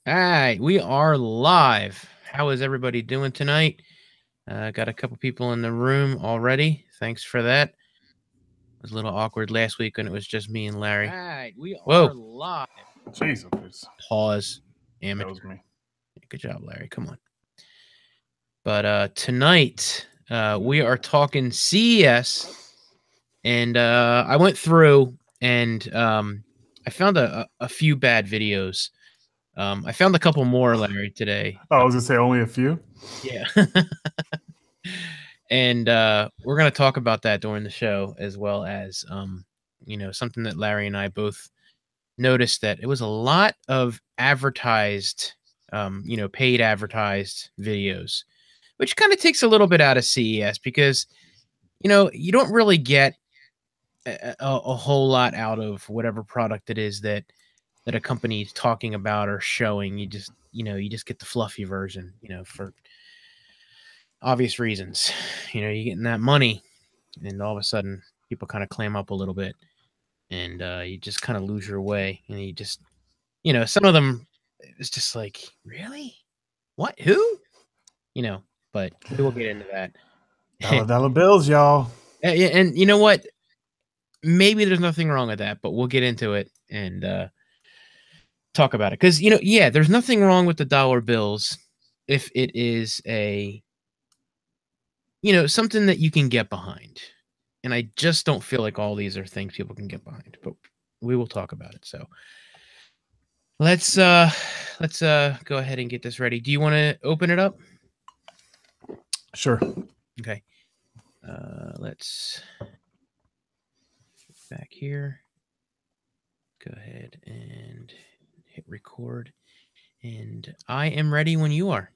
All right, we are live. How is everybody doing tonight? Got a couple people in the room already. Thanks for that. It was a little awkward last week when it was just me and Larry. All right, we are live. Jesus. Pause. Damn it. That was me. Good job, Larry. Come on. But tonight we are talking CES, and I went through and I found a few bad videos. I found a couple more, Larry, today. Oh, I was gonna say only a few. Yeah. And we're going to talk about that during the show, as well as something that Larry and I both noticed, that it was a lot of advertised, paid advertised videos, which kind of takes a little bit out of CES because you don't really get a whole lot out of whatever product it is that a company is talking about or showing. You just get the fluffy version, for obvious reasons. You're getting that money, and all of a sudden people kind of clam up a little bit, and you just kind of lose your way, and you just, some of them, it's just like, really, what, who, but we will get into that. Dollar bills, y'all. And you know what, maybe there's nothing wrong with that, but we'll get into it and talk about it, because there's nothing wrong with the dollar bills if it is a something that you can get behind. And I just don't feel like all these are things people can get behind, but we will talk about it. So let's go ahead and get this ready. Do you want to open it up? Sure. Okay. Let's back here. Go ahead and hit record. And I am ready when you are.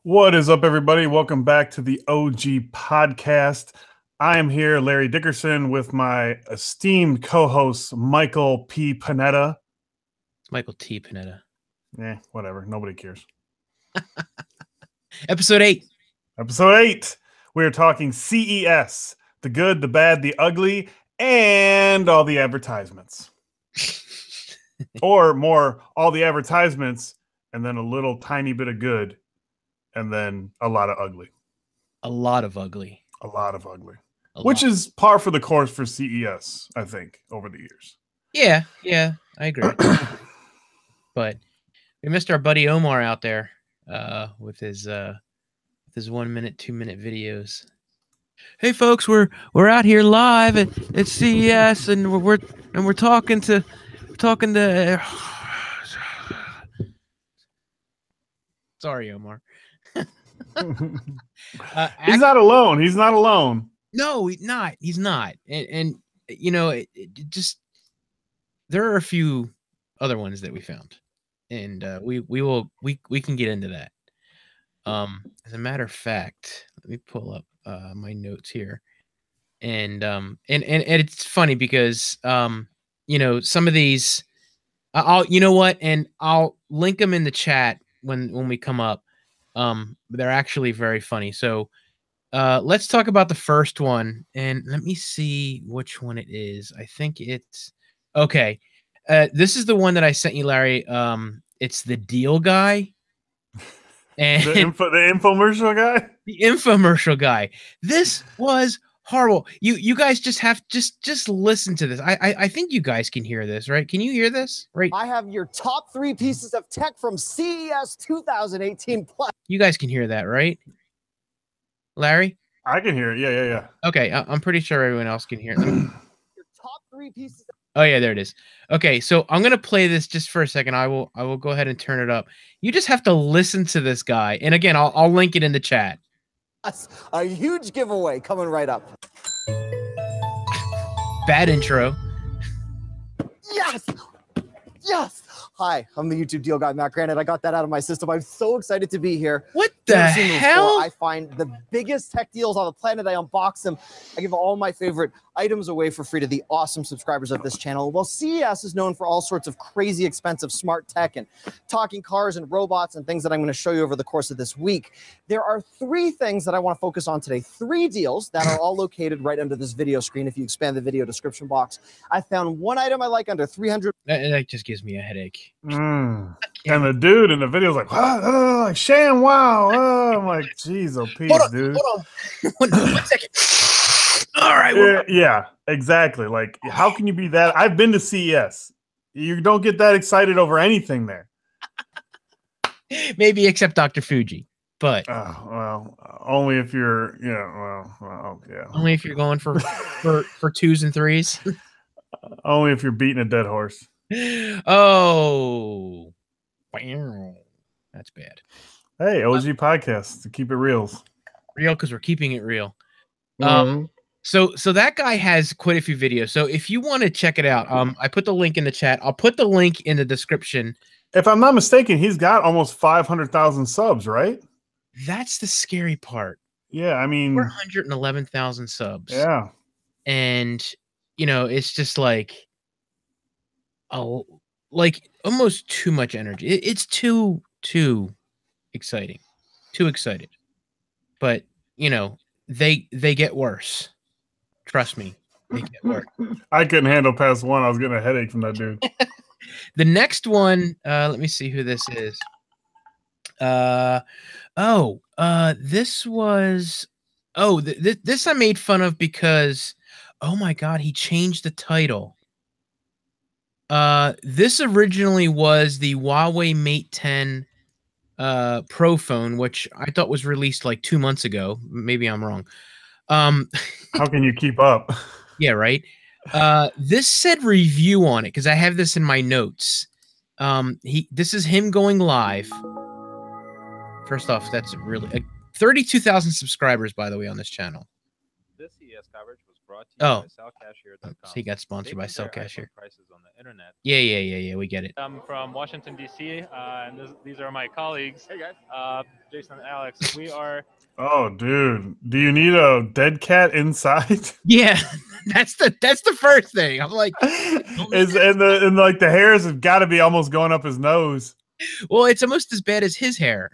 What is up, everybody? Welcome back to the OG podcast. I am here, Larry Dickerson, with my esteemed co-host, Michael P. Panetta. Michael T. Panetta. Whatever. Nobody cares. Episode 8. Episode 8. We are talking CES, the good, the bad, the ugly, and all the advertisements. Or more, all the advertisements, and then a little tiny bit of good. And then a lot of ugly. A lot of ugly. A lot of ugly. Which is par for the course for CES, I think, over the years. Yeah, I agree. But we missed our buddy Omar out there with his 1 minute, 2 minute videos. Hey folks, we're out here live at CES, and we're talking to Sorry, Omar. He's not alone. He's not alone. No, he's not. And it just, there are a few other ones that we found, and we can get into that. As a matter of fact, let me pull up my notes here, and it's funny because some of these, I'll link them in the chat when we come up. They're actually very funny. So let's talk about the first one, and let me see which one it is. I think it's okay. This is the one that I sent you, Larry. It's the deal guy. And the infomercial guy. The infomercial guy. This was horrible. You guys just have just listen to this. I think you guys can hear this, right? Can you hear this? Right. I have your top 3 pieces of tech from CES 2018 Plus. You guys can hear that, right? Larry? I can hear it. Yeah. Okay, I'm pretty sure everyone else can hear it. Your top 3 pieces. Oh yeah, there it is. Okay, so I'm gonna play this just for a second. I will go ahead and turn it up. You just have to listen to this guy, and again, I'll link it in the chat. That's a huge giveaway coming right up. Bad intro. Yes. Hi, I'm the YouTube deal guy, Matt Granite. I got that out of my system. I'm so excited to be here. What the hell? I find the biggest tech deals on the planet. I unbox them. I give all my favorite items away for free to the awesome subscribers of this channel. Well, CES is known for all sorts of crazy expensive smart tech and talking cars and robots and things that I'm going to show you over the course of this week. There are 3 things that I want to focus on today. 3 deals that are all located right under this video screen. If you expand the video description box, I found one item I like under 300. That just gives me a headache. like, And can't the dude in the video is like, like Sham, wow. I'm like, geez, oh, peace, dude. hold on. one second. All right. Yeah, exactly. Like, how can you be that? I've been to CES. You don't get that excited over anything there. Maybe except Dr. Fuji, but Well, only if you're, yeah. only if you're going for 2s and 3s. Only if you're beating a dead horse. Oh, that's bad. Hey, OG podcast to keep it real. Real, because we're keeping it real. Mm-hmm. So that guy has quite a few videos. So if you want to check it out, I put the link in the chat. I'll put the link in the description. If I'm not mistaken, he's got almost 500,000 subs, right? That's the scary part. Yeah, I mean, 411,000 subs. Yeah. And, it's just like, like almost too much energy. It's too exciting. Too excited. But, they get worse. Trust me. They get worse. I couldn't handle past one. I was getting a headache from that dude. The next one, let me see who this is. This was this I made fun of because, oh my god, he changed the title. This originally was the Huawei Mate 10 Pro phone, which I thought was released like 2 months ago. Maybe I'm wrong. How can you keep up? Yeah, right. This said review on it because I have this in my notes. This is him going live. First off, that's really 32,000 subscribers, by the way, on this channel. This CES coverage was brought to you by sellcashier.com. So he got sponsored by Sellcashier. Prices on the internet. Yeah, we get it. I'm from Washington, D.C., and these are my colleagues. Hey, guys. Jason and Alex. We are... Oh, dude. Do you need a dead cat inside? Yeah, that's the first thing. I'm like... and like the hairs have got to be almost going up his nose. Well, it's almost as bad as his hair.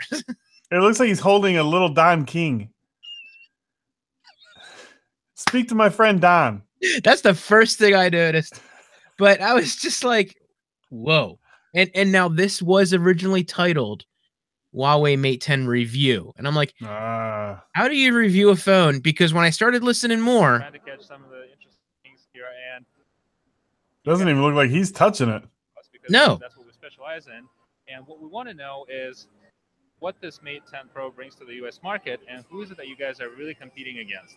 It looks like he's holding a little Don King. Speak to my friend Don. That's the first thing I noticed. But I was just like, whoa. And now this was originally titled Huawei Mate 10 Review. And I'm like, how do you review a phone? Because when I started listening more... Trying to catch some of the interesting things here, and... Doesn't even look like he's touching it. No. That's what we specialize in. And what we want to know is what this Mate 10 Pro brings to the U.S. market, and who is it that you guys are really competing against?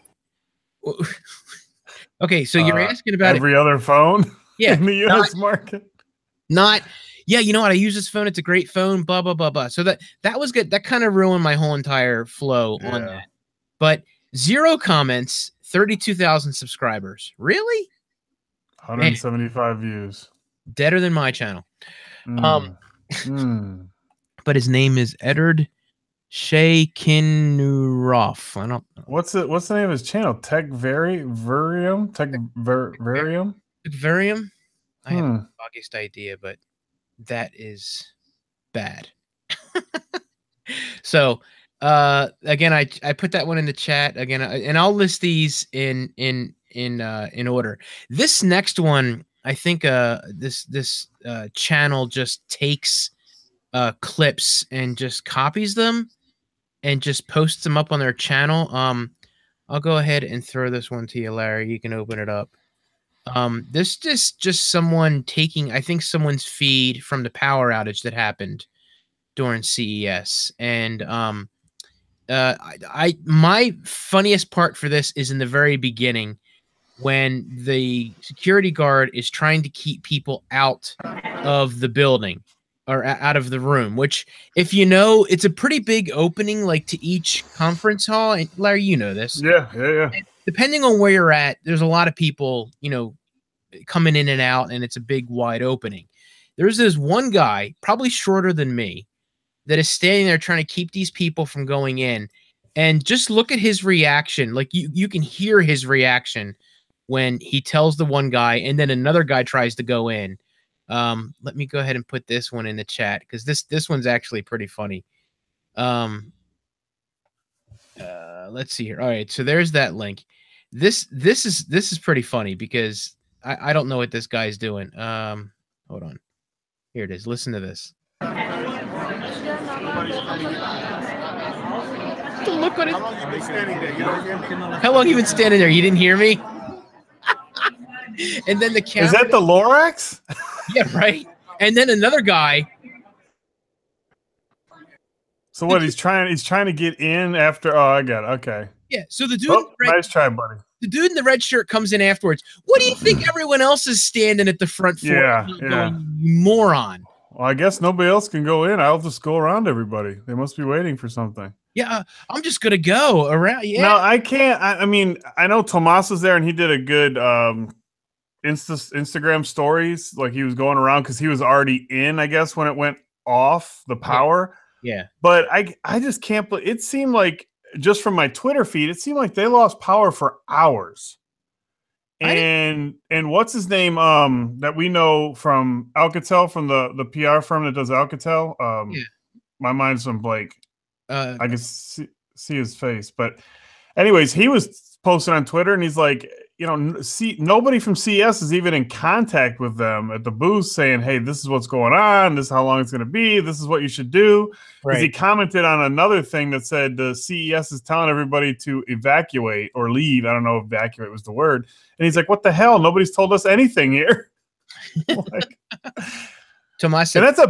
Okay, so you're asking about every other phone in the U.S. market. Yeah, you know what? I use this phone. It's a great phone. Blah blah blah blah. So that was good. That kind of ruined my whole entire flow on that. But 0 comments, 32,000 subscribers. Really? 175 views. Deader than my channel. But his name is Edward Shaykinuroff. I don't know. What's the name of his channel? Varium? Varium? I have the foggiest idea, but that is bad. So again, I put that one in the chat again, and I'll list these in order. This next one, I think this channel just takes clips and just copies them and just posts them up on their channel. I'll go ahead and throw this one to you, Larry. You can open it up. This is just someone taking, I think, someone's feed from the power outage that happened during CES. And my funniest part for this is in the very beginning when the security guard is trying to keep people out of the building or out of the room, which, if you know, it's a pretty big opening, like to each conference hall. And Larry, you know this. Yeah. And depending on where you're at, there's a lot of people, coming in and out, and it's a big wide opening. There's this one guy, probably shorter than me, that is standing there trying to keep these people from going in. And just look at his reaction. Like you can hear his reaction when he tells the one guy, and then another guy tries to go in. Let me go ahead and put this one in the chat because this one's actually pretty funny. Let's see here. All right, so there's that link. This is pretty funny because I don't know what this guy's doing. Hold on. Here it is. Listen to this. Look what How long you been standing there? You don't hear me? How long you been standing there? You didn't hear me? And then the camera. Is that the Lorax? Yeah, right. And then another guy. So what? He's trying to get in after. Oh, I got it. Okay. Yeah. So the dude. Oh, nice try, buddy. The dude in the red shirt comes in afterwards. What do you think everyone else is standing at the front for? Yeah. Going, you moron. Well, I guess nobody else can go in. I'll just go around everybody. They must be waiting for something. Yeah, I'm just gonna go around. Yeah. No, I can't. I mean, I know Tomas was there, and he did a good Instagram stories. Like he was going around because he was already in, I guess, when it went off the power. Yeah. But I just can't. It seemed like just from my Twitter feed, it seemed like they lost power for hours. And what's his name? That we know from Alcatel, from the PR firm that does Alcatel. Yeah. My mind's on blank. I can see his face, but anyways, he was posting on Twitter, and he's like, nobody from CES is even in contact with them at the booth, saying, "Hey, this is what's going on. This is how long it's going to be. This is what you should do." Because he commented on another thing that said the CES is telling everybody to evacuate or leave. I don't know if evacuate was the word. And he's like, "What the hell? Nobody's told us anything here." Like, Tomas, and that's a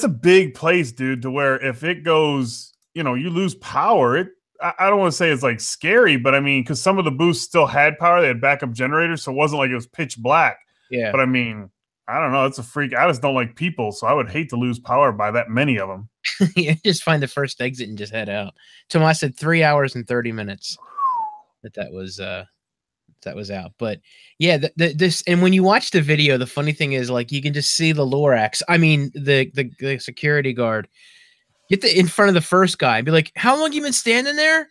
big place, dude. To where if it goes, you lose power. I don't want to say it's like scary, but I mean, because some of the booths still had power, they had backup generators, so it wasn't like it was pitch black. Yeah. But I mean, I don't know. It's a freak. I just don't like people, so I would hate to lose power by that many of them. Yeah, just find the first exit and just head out. Tomas said 3 hours and 30 minutes that was out. But yeah, this, and when you watch the video, the funny thing is, like, you can just see the Lorax. I mean, the security guard get in front of the first guy and be like, "How long you been standing there?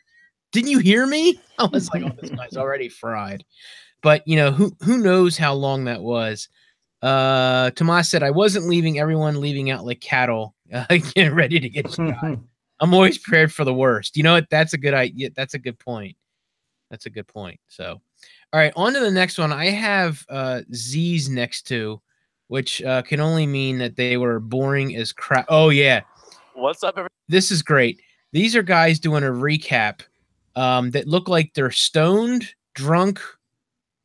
Didn't you hear me?" I was like, "Oh, this guy's already fried." But who knows how long that was. Tomas said, "I wasn't leaving. Everyone leaving out like cattle, getting ready to get shot. I'm always prepared for the worst." You know what? That's a good idea. That's a good point. That's a good point. So, all right, on to the next one. I have Z's next to, which can only mean that they were boring as crap. Oh yeah. What's up, everybody? This is great. These are guys doing a recap that look like they're stoned, drunk,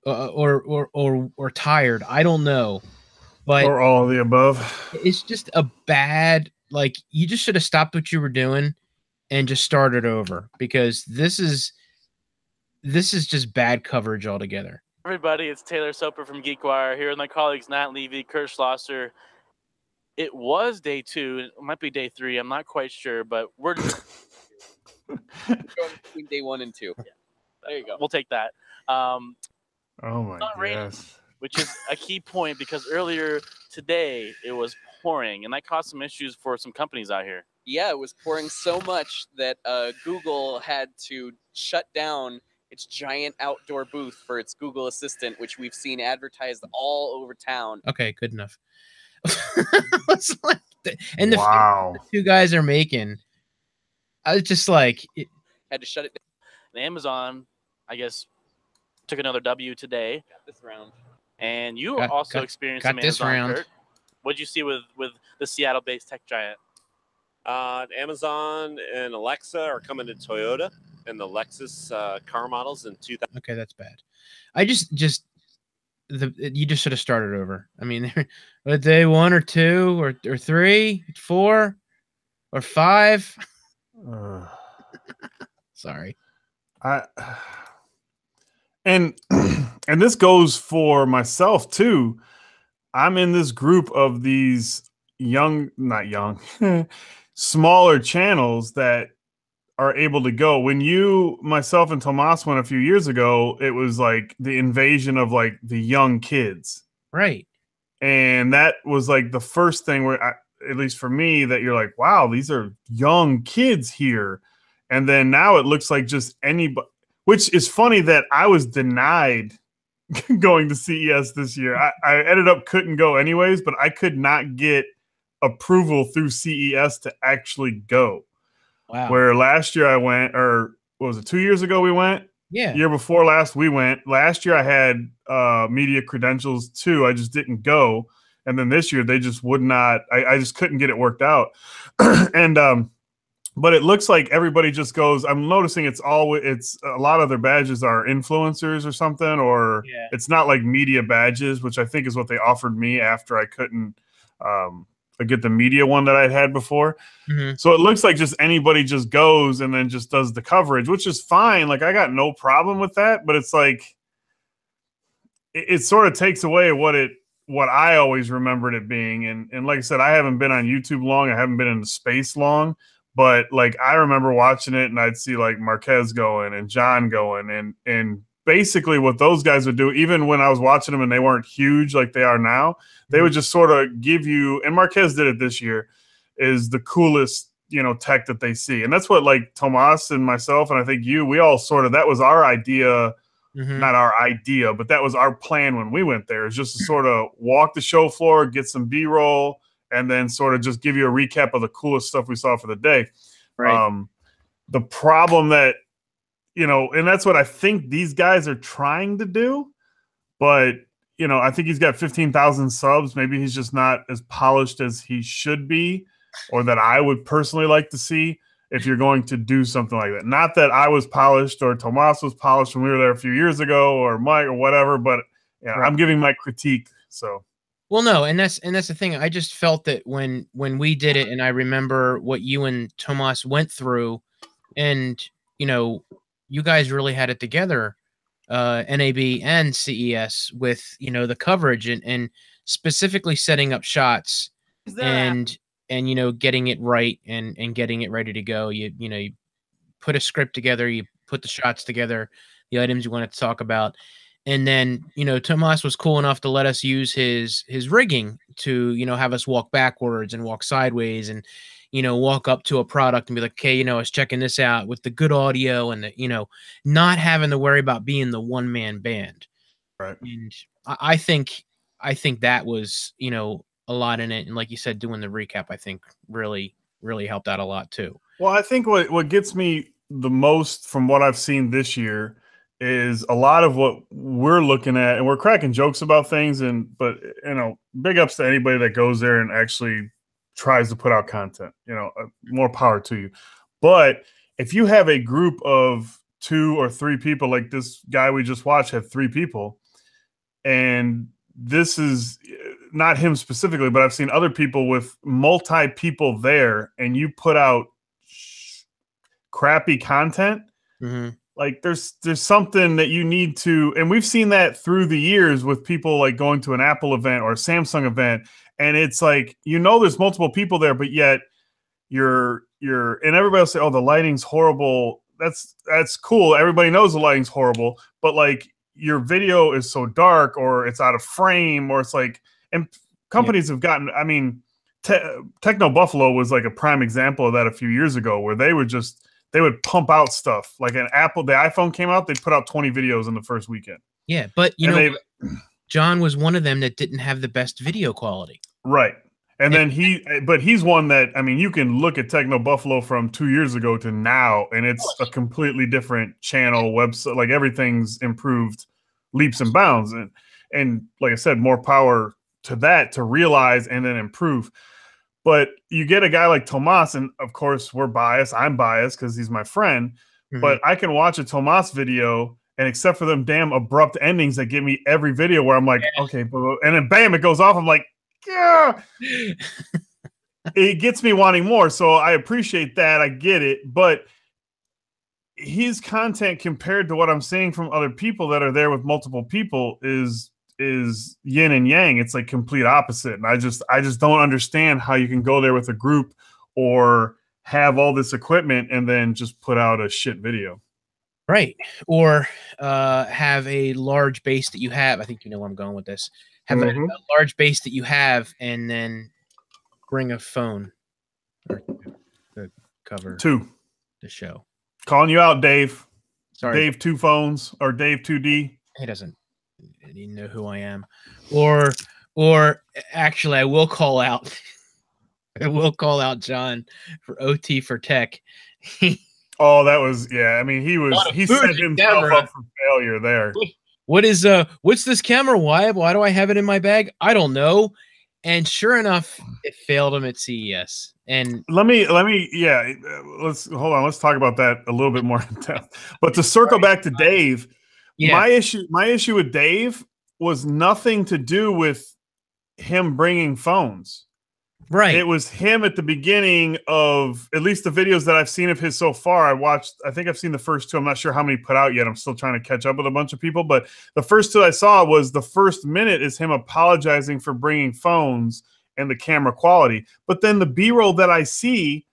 or tired. I don't know, but or all of the above. It's just a bad. Like, you just should have stopped what you were doing and just started over, because this is just bad coverage altogether. Everybody, it's Taylor Soper from GeekWire here with my colleagues Nat Levy, Kurt Schlosser. It was day 2. It might be day 3. I'm not quite sure, but we're going between day 1 and 2. Yeah. There you go. We'll take that. Oh my gosh. Which is a key point, because earlier today it was pouring, and that caused some issues for some companies out here. Yeah, it was pouring so much that Google had to shut down its giant outdoor booth for its Google Assistant, which we've seen advertised all over town. Okay, good enough. And wow. The two guys are making, I was just like, had to shut it down. And Amazon, I guess, took another W today. Got this round. And you also experienced some Amazon, Kurt. What'd you see with the Seattle-based tech giant? Amazon and Alexa are coming to Toyota and the Lexus car models in 2000. Okay, that's bad. I you just should have started over. I mean, day 1 or 2 or 3, 4 or 5. Sorry. And this goes for myself too. I'm in this group of these not young, smaller channels that are able to go. When myself and Tomas went a few years ago, it was like the invasion of like the young kids. Right. And that was like the first thing where, at least for me, that you're like, wow, these are young kids here. And then now it looks like just anybody, which is funny that I was denied going to CES this year. I ended up couldn't go anyways, but I could not get approval through CES to actually go. Wow. Where last year I went, or what was it, 2 years ago we went? Yeah. Year before last we went. Last year I had media credentials too. I just didn't go. And then this year they just would not. I just couldn't get it worked out. And but it looks like everybody just goes. I'm noticing it's a lot of their badges are influencers or something, or Yeah. it's not like media badges, which I think is what they offered me after I couldn't get the media one that I'd had before. Mhm. So it looks like just anybody just goes and then just does the coverage, which is fine. Like I got no problem with that, but it's like it sort of takes away what I always remembered it being. And like I said, I haven't been on YouTube long. I haven't been in the space long, but like I remember watching it and I'd see like Marquez going and John going and basically what those guys would do, even when I was watching them and they weren't huge like they are now, they would just sort of give you, and Marquez did it this year, is the coolest, tech that they see. And that's what like Tomas and myself, and I think we all sort of, that was our idea. Not our idea, but that was our plan when we went there, is just to sort of walk the show floor, get some B-roll, and then sort of just give you a recap of the coolest stuff we saw for the day. Right. The problem that, and that's what I think these guys are trying to do, but, I think he's got 15,000 subs. Maybe he's just not as polished as he should be, or that I would personally like to see. If you're going to do something like that, not that I was polished or Tomas was polished when we were there a few years ago, or Mike or whatever, but yeah, right. I'm giving my critique. So, well, no, and that's the thing. I just felt that when we did it, and I remember what you and Tomas went through, and you guys really had it together, NAB and CES with the coverage and specifically setting up shots and getting it right and getting it ready to go. You put a script together, you put the shots together, the items you wanted to talk about. And then, Tomas was cool enough to let us use his rigging to, have us walk backwards and walk sideways and, walk up to a product and be like, okay, I was checking this out with the good audio and the, not having to worry about being the one-man band. Right. And I think that was, a lot in it, and like you said, doing the recap, I think really helped out a lot too. Well, I think what gets me the most from what I've seen this year is a lot of what we're looking at, and we're cracking jokes about things, but big ups to anybody that goes there and actually tries to put out content. More power to you. But if you have a group of 2 or 3 people, like this guy we just watched had 3 people, and this is not him specifically, but I've seen other people with multi people there, and you put out crappy content. Like there's something that you need to, and we've seen that through the years with people like going to an Apple event or a Samsung event, and it's like there's multiple people there, but yet you're and everybody will say, oh, the lighting's horrible. That's cool. Everybody knows the lighting's horrible, but like your video is so dark, or it's out of frame, or it's like, and companies have gotten, I mean, Techno Buffalo was like a prime example of that a few years ago, where they would pump out stuff like the iPhone came out, they'd put out 20 videos in the first weekend. Yeah, but John was one of them that didn't have the best video quality. Right. And then he's one that, I mean, you can look at Techno Buffalo from 2 years ago to now, and it's a completely different channel, website, like everything's improved leaps and bounds. And like I said, more power to that, to realize and then improve. But you get a guy like Tomas, and of course we're biased. I'm biased because he's my friend. But I can watch a Tomas video, and except for them damn abrupt endings that give me every video where I'm like, okay, and then bam, it goes off. I'm like, yeah. It gets me wanting more. So I appreciate that. I get it. But his content compared to what I'm seeing from other people that are there with multiple people is yin and yang. It's like complete opposite. And I just don't understand how you can go there with a group or have all this equipment and then just put out a shit video. Right. Or have a large base that you have. I think you know where I'm going with this. Have a large base that you have, and then bring a phone to cover 2 the show. Calling you out, Dave. Sorry. Dave 2 phones, or Dave 2D. He doesn't know who I am. Or actually, I will call out. I will call out John for OT for Tech. Oh, that was, yeah. I mean, he set himself up for failure there. What's this camera? Why do I have it in my bag? I don't know. And sure enough, it failed him at CES. And let me yeah, let's hold on. Let's talk about that a little bit more in depth. But to circle back to Dave, yeah, my issue with Dave was nothing to do with him bringing phones. right. It was him at the beginning of at least the videos that I've seen of his so far. I think I've seen the first two. I'm not sure how many put out yet. I'm still trying to catch up with a bunch of people. But the first two I saw was the first minute is him apologizing for bringing phones and the camera quality. But then the B-roll that I see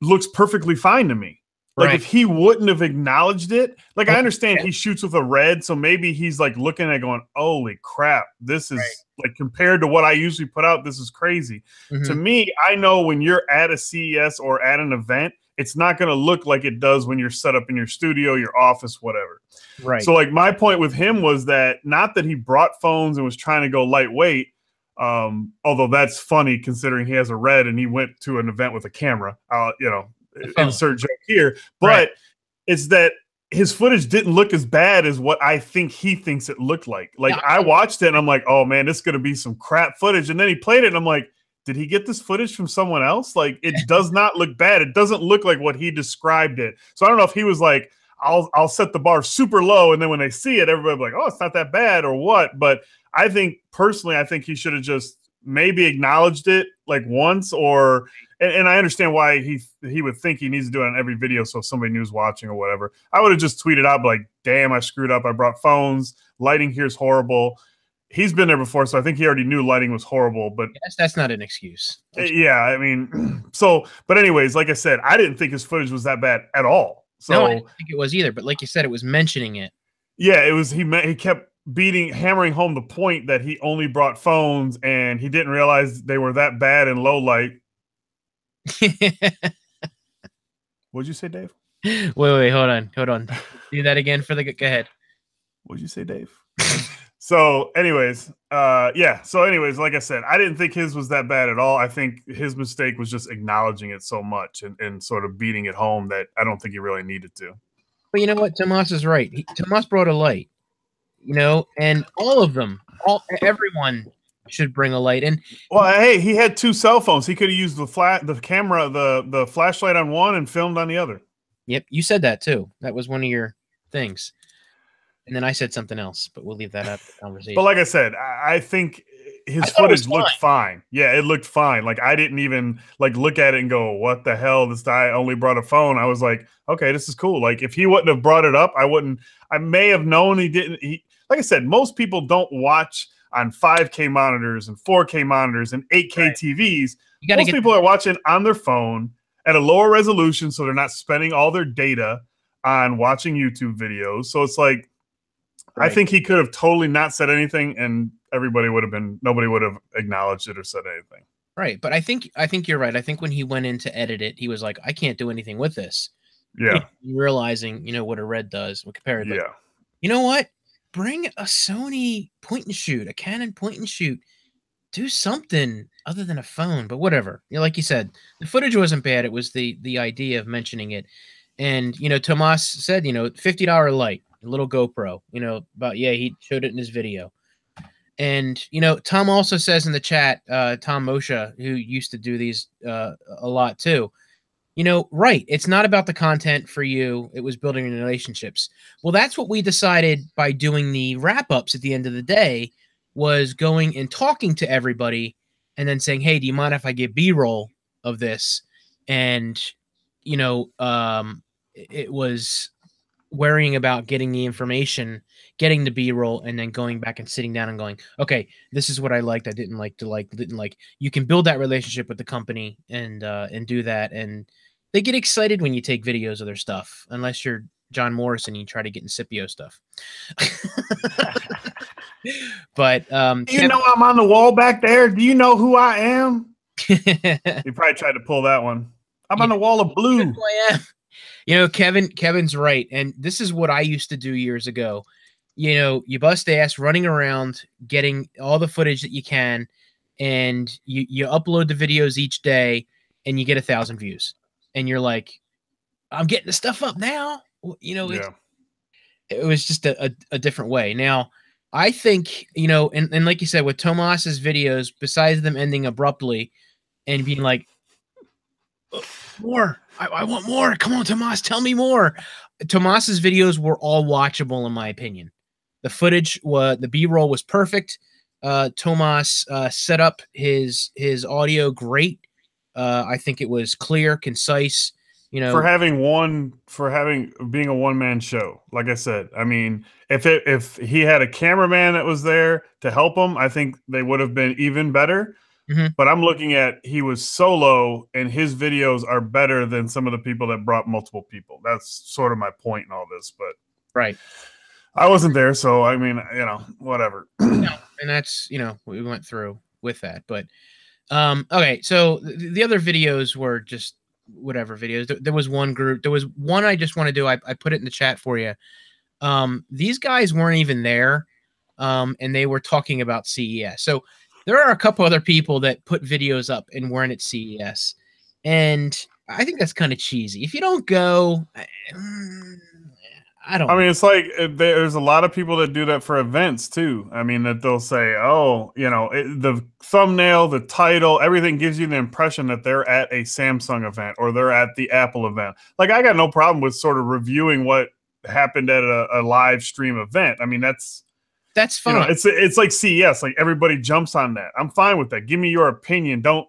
looks perfectly fine to me. Like Right. if he wouldn't have acknowledged it, like I understand he shoots with a red, so maybe he's like looking at going, "Holy crap, this is like compared to what I usually put out, this is crazy." To Mhm. me, I know when you're at a CES or at an event, it's not going to look like it does when you're set up in your studio, your office, whatever. Right. So like my point with him was that not that he brought phones and was trying to go lightweight, although that's funny considering he has a red and he went to an event with a camera. Insert joke here, but Right. it's that his footage didn't look as bad as what I think he thinks it looked like. Like Yeah. I watched it and I'm like, oh man, this is gonna be some crap footage. And then he played it and I'm like, did he get this footage from someone else? Like it does not look bad. It doesn't look like what he described it. So I don't know if he was like, I'll set the bar super low, and then when they see it, everybody will be like, oh, it's not that bad or what. But I think personally, I think he should have just maybe acknowledged it like once or and I understand why he would think he needs to do it on every video so if somebody new is watching or whatever. I would have just tweeted out like, damn, I screwed up. I brought phones. Lighting here is horrible. He's been there before, so I think he already knew lighting was horrible. But That's not an excuse. yeah, I mean, but anyways, like I said, I didn't think his footage was that bad at all. So No, I didn't think it was either. But like you said, it was mentioning it. yeah, it was. He kept hammering home the point that he only brought phones and he didn't realize they were that bad in low light. What'd you say, Dave? Wait, hold on. Do that again for the go ahead. What'd you say, Dave? So, anyways, like I said, I didn't think his was that bad at all. I think his mistake was just acknowledging it so much and sort of beating it home that I don't think he really needed to. But you know what? Tomas is right. Tomas brought a light, and all of them, everyone should bring a light. And well, hey, he had two cell phones. He could have used the camera, the flashlight on one and filmed on the other. Yep, you said that too. That was one of your things. And then I said something else, but we'll leave that up for the conversation. But like I said, I think his footage looked fine. Yeah, it looked fine. Like I didn't even like look at it and go, "What the hell? This guy only brought a phone." I was like, "Okay, this is cool." Like if he wouldn't have brought it up, I may have known he didn't. Like I said, most people don't watch on 5K monitors and 4K monitors and 8K TVs. Most people are watching on their phone at a lower resolution, so they're not spending all their data on watching YouTube videos. So it's like, I think he could have totally not said anything, and nobody would have acknowledged it or said anything. Right, but I think you're right. I think when he went in to edit it, he was like, I can't do anything with this. Yeah, realizing what a red does. Compared, yeah. You know what? Bring a Sony point and shoot, a Canon point and shoot. Do something other than a phone, but whatever. Like you said, the footage wasn't bad. It was the idea of mentioning it. And Tomas said, $50 light, a little GoPro. He showed it in his video. And Tom also says in the chat, Tom Moshe, who used to do these a lot too. Right. It's not about the content for you. It was building relationships. Well, that's what we decided by doing the wrap-ups at the end of the day, was going and talking to everybody and then saying, hey, do you mind if I get B-roll of this? And, it was worrying about getting the information, getting the B-roll, and then going back and sitting down and going, okay, this is what I liked, I didn't like. You can build that relationship with the company and do that. And they get excited when you take videos of their stuff, unless you're John Morris and you try to get in Scipio stuff. But you know I'm on the wall back there. Do you know who I am? You probably tried to pull that one. I'm on the wall of blue. I am. Kevin's right. And this is what I used to do years ago. You bust ass running around, getting all the footage that you can, and you upload the videos each day and you get 1,000 views. And you're like, I'm getting the stuff up now. It was just a different way. Now, I think, you know, and like you said, with Tomas's videos, besides them ending abruptly and being like, more, I want more. Come on, Tomas, tell me more. Tomas's videos were all watchable, in my opinion. The footage, the B-roll was perfect. Tomas set up his audio great. I think it was clear, concise. You know, being a one-man show. Like I said, I mean, if he had a cameraman that was there to help him, I think they would have been even better. But I'm looking at he was solo, and his videos are better than some of the people that brought multiple people. That's sort of my point in all this. But right, I wasn't there, so I mean, you know, whatever. and that's, you know, we went through with that. But okay, so the other videos were just whatever videos. There was one group. There was one I just want to do. I put it in the chat for you. These guys weren't even there, and they were talking about CES. So there are a couple other people that put videos up and weren't at CES, and I think that's kind of cheesy. If you don't go, I don't. I mean, it's like there's a lot of people that do that for events too. I mean, that they'll say, "Oh, you know, the thumbnail, the title, everything gives you the impression that they're at a Samsung event or they're at the Apple event." Like, I got no problem with sort of reviewing what happened at a live stream event. I mean, that's fine. You know, it's like CES. Like, everybody jumps on that. I'm fine with that. Give me your opinion. Don't.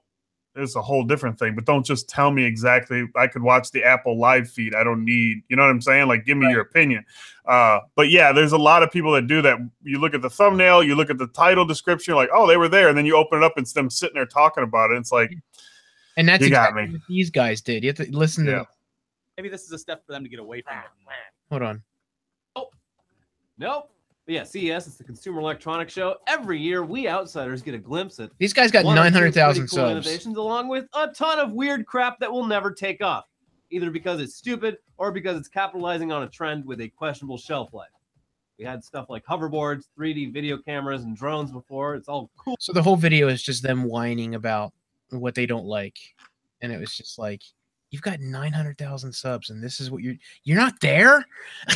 It's a whole different thing, but don't just tell me exactly. I could watch the Apple live feed. I don't need, you know what I'm saying? Like, give me your opinion. But yeah, there's a lot of people that do that. You look at the thumbnail, you look at the title description, you're like, oh, they were there. And then you open it up and it's them sitting there talking about it. It's like, and that's you exactly got me. what these guys did. You have to listen to them. Maybe this is a step for them to get away from it. Hold on. Oh, nope. But yeah, CES, it's the Consumer Electronics Show. Every year, we outsiders get a glimpse at these guys got 900,000 cool subs. Innovations, along with a ton of weird crap that will never take off, either because it's stupid or because it's capitalizing on a trend with a questionable shelf life. We had stuff like hoverboards, 3D video cameras, and drones before. It's all cool. So the whole video is just them whining about what they don't like, and it was just like, you've got 900,000 subs, and this is what you're not there.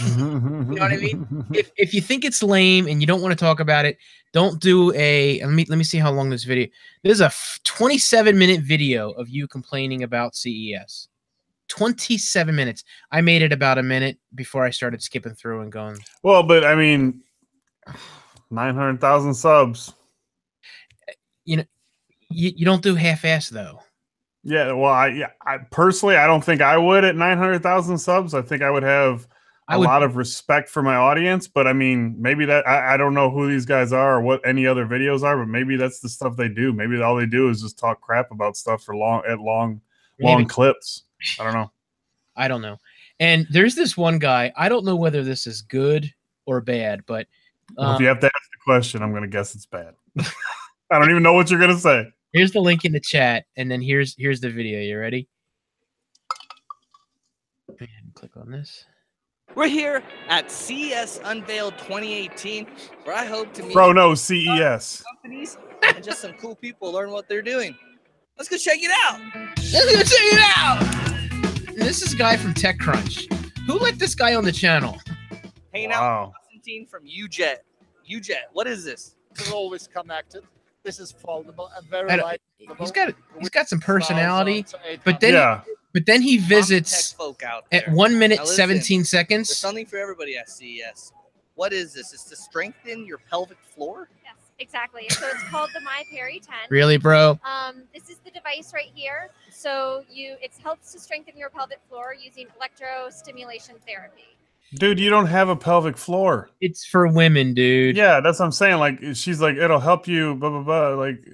You know what I mean? If you think it's lame and you don't want to talk about it, don't do a. Let me see how long this video. This is a 27-minute video of you complaining about CES. 27 minutes. I made it about a minute before I started skipping through and going. Well, but I mean, 900,000 subs. You know, you don't do half-ass though. Yeah, well, I personally, I don't think I would at 900,000 subs. I think I would have a lot of respect for my audience. But I mean, maybe that I don't know who these guys are or what any other videos are, but maybe that's the stuff they do. Maybe all they do is just talk crap about stuff for long clips. I don't know. I don't know. And there's this one guy. I don't know whether this is good or bad, but well, if you have to ask the question, I'm going to guess it's bad. I don't even know what you're going to say. Here's the link in the chat, and then here's the video. You ready? Go ahead and click on this. We're here at CES Unveiled 2018, where I hope to meet CES companies and just some cool people learn what they're doing. Let's go check it out. Let's go check it out. This is a guy from TechCrunch. Who let this guy on the channel? Hanging out with Constantine from UJet. UJet, what is this? It's always connected. This is foldable and very light. He's got some personality, but then he visits folk out at 1 minute 17 There's seconds. something for everybody at CES. What is this? It's to strengthen your pelvic floor? Yes, exactly. So it's called the MyPeri 10. Really, bro? This is the device right here. So it helps to strengthen your pelvic floor using electrostimulation therapy. Dude, you don't have a pelvic floor. It's for women, dude. Yeah, that's what I'm saying. Like, she's like, it'll help you, blah, blah, blah. Like,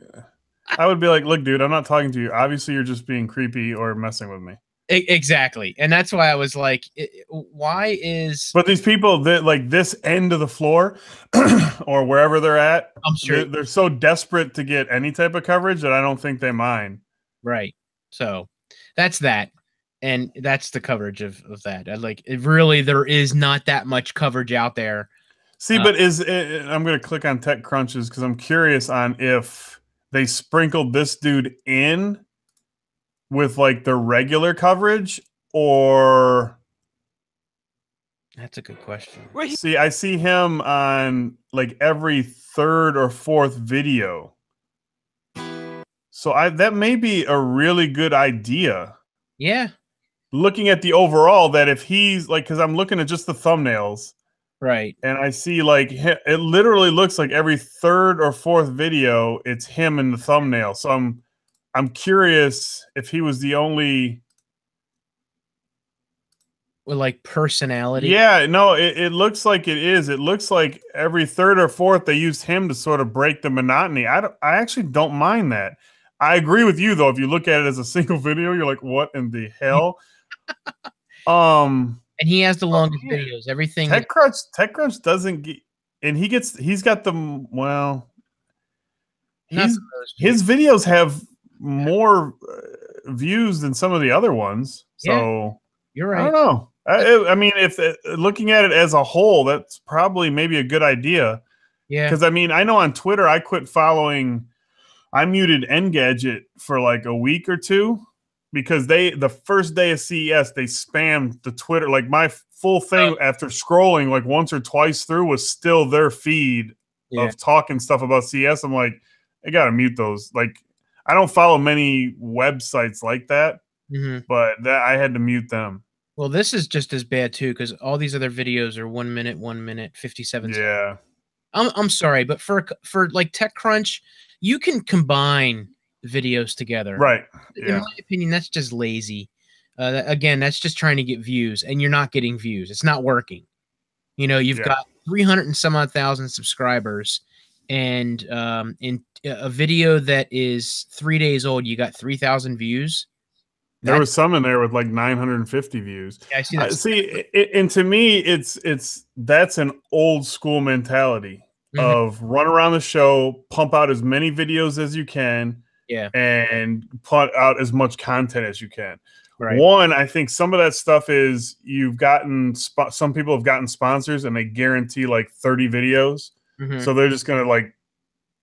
I would be like, look, dude, I'm not talking to you. Obviously, you're just being creepy or messing with me. Exactly. And that's why I was like, why is... But these people that like this end of the floor or wherever they're at, I'm sure they're so desperate to get any type of coverage that I don't think they mind. Right. So that's that. And that's the coverage of that. Really, there is not that much coverage out there. See, but I'm going to click on TechCrunches because I'm curious on if they sprinkled this dude in with like the regular coverage or That's a good question. See, I see him on like every third or fourth video. So that may be a really good idea. Yeah. Looking at the overall, that if he's like, because I'm looking at just the thumbnails, right, and I see like it literally looks like every third or fourth video, it's him in the thumbnail. So I'm curious if he was the only. With like personality. Yeah, no, it looks like it is. It looks like every third or fourth they used him to sort of break the monotony. I actually don't mind that. I agree with you though. If you look at it as a single video, you're like, what in the hell? And he has the longest videos. Everything. TechCrunch doesn't get, and he's got the well. His videos have more views than some of the other ones. So you're right. I don't know. I mean, if looking at it as a whole, that's probably maybe a good idea. Yeah. Because I mean, I know on Twitter, I quit following. I muted Engadget for like a week or two because the first day of CES they spammed the Twitter. Like my full thing after scrolling like once or twice through was still their feed of talking stuff about CES. I'm like, I gotta mute those. Like, I don't follow many websites like that, but that I had to mute them. Well, this is just as bad too because all these other videos are 1 minute, 57 seconds. Yeah. I'm sorry, but for like TechCrunch, you can combine videos together. Right. In my opinion, that's just lazy. Again, that's just trying to get views, and you're not getting views. It's not working. You know, you've got 300 and some odd thousand subscribers, and in a video that is 3 days old, you got 3,000 views. There was some in there with like 950 views. Yeah, I see that. And to me, that's an old school mentality of run around the show, pump out as many videos as you can, and put out as much content as you can. Right. One, I think some of that stuff is you've gotten some people have gotten sponsors and they guarantee like 30 videos, so they're just gonna like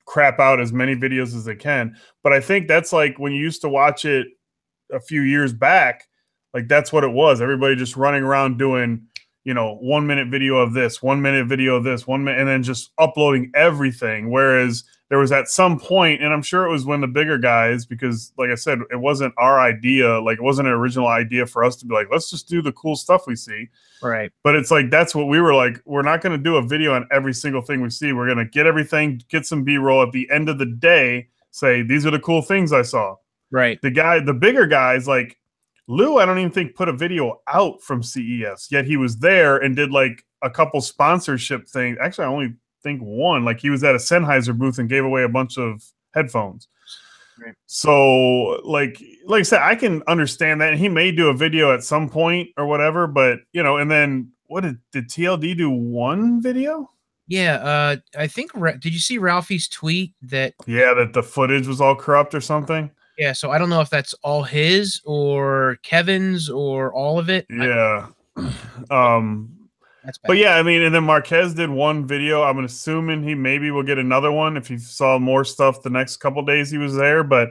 crap out as many videos as they can. But I think that's like when you used to watch it a few years back, like that's what it was. Everybody just running around doing, 1 minute video of this, 1 minute video of this, 1 minute, and then just uploading everything. Whereas there was at some point, and I'm sure it was when the bigger guys, because like I said, it wasn't our idea, like it wasn't an original idea for us to be like, let's just do the cool stuff we see. Right. But it's like, that's what we were like, we're not going to do a video on every single thing we see. We're going to get everything, get some B-roll at the end of the day, say, these are the cool things I saw. Right. The bigger guys like Lou, I don't even think put a video out from CES, yet he was there and did like a couple sponsorship things. Actually, I only think one. Like he was at a Sennheiser booth and gave away a bunch of headphones. Right. So like I said, I can understand that. And he may do a video at some point or whatever, but and then what did TLD do one video? Yeah, I think. Did you see Ralphie's tweet that? Yeah, that the footage was all corrupt or something. Yeah, so I don't know if that's all his or Kevin's or all of it. Yeah. That's bad. But yeah, I mean, and then Marquez did one video. I'm assuming he maybe will get another one if he saw more stuff the next couple days he was there. But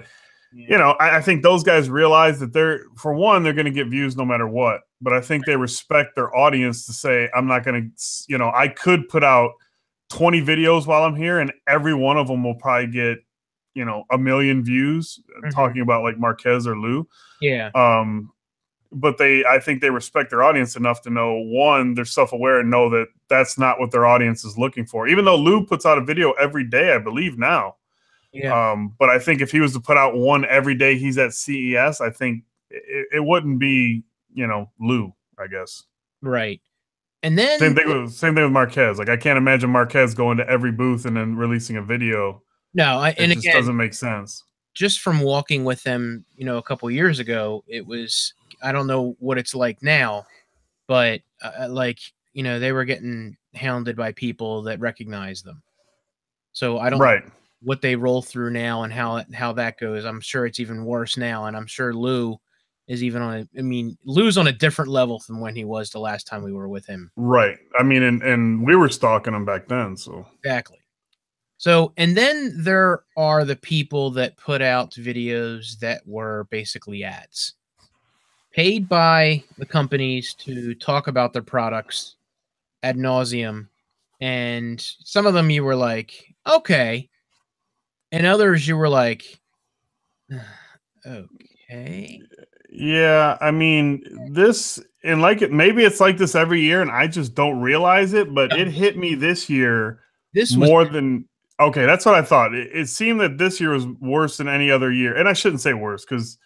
I think those guys realize that they're going to get views no matter what. But I think they respect their audience to say, I'm not going to, I could put out 20 videos while I'm here, and every one of them will probably get 1 million views, talking about like Marquez or Lou. Yeah. But I think they respect their audience enough to know, one, they're self-aware and know that that's not what their audience is looking for. Even though Lou puts out a video every day, I believe now. Yeah. But I think if he was to put out one every day he's at CES, I think it wouldn't be, Lou, I guess. Right. And then same thing with Marquez. Like I can't imagine Marquez going to every booth and then releasing a video. No, it just doesn't make sense. Just from walking with them, a couple years ago, it was, I don't know what it's like now, but they were getting hounded by people that recognize them. So I don't know what they roll through now and how that goes. I'm sure it's even worse now, and I'm sure Lou is even Lou's on a different level than when he was the last time we were with him. Right. I mean, and we were stalking him back then, so exactly. So, and then there are the people that put out videos that were basically ads, paid by the companies to talk about their products ad nauseum, and some of them you were like, okay, and others you were like, okay. Yeah, I mean, this and like it maybe it's like this every year and I just don't realize it, but it hit me this year This was more than okay, that's what I thought. It seemed that this year was worse than any other year. And I shouldn't say worse because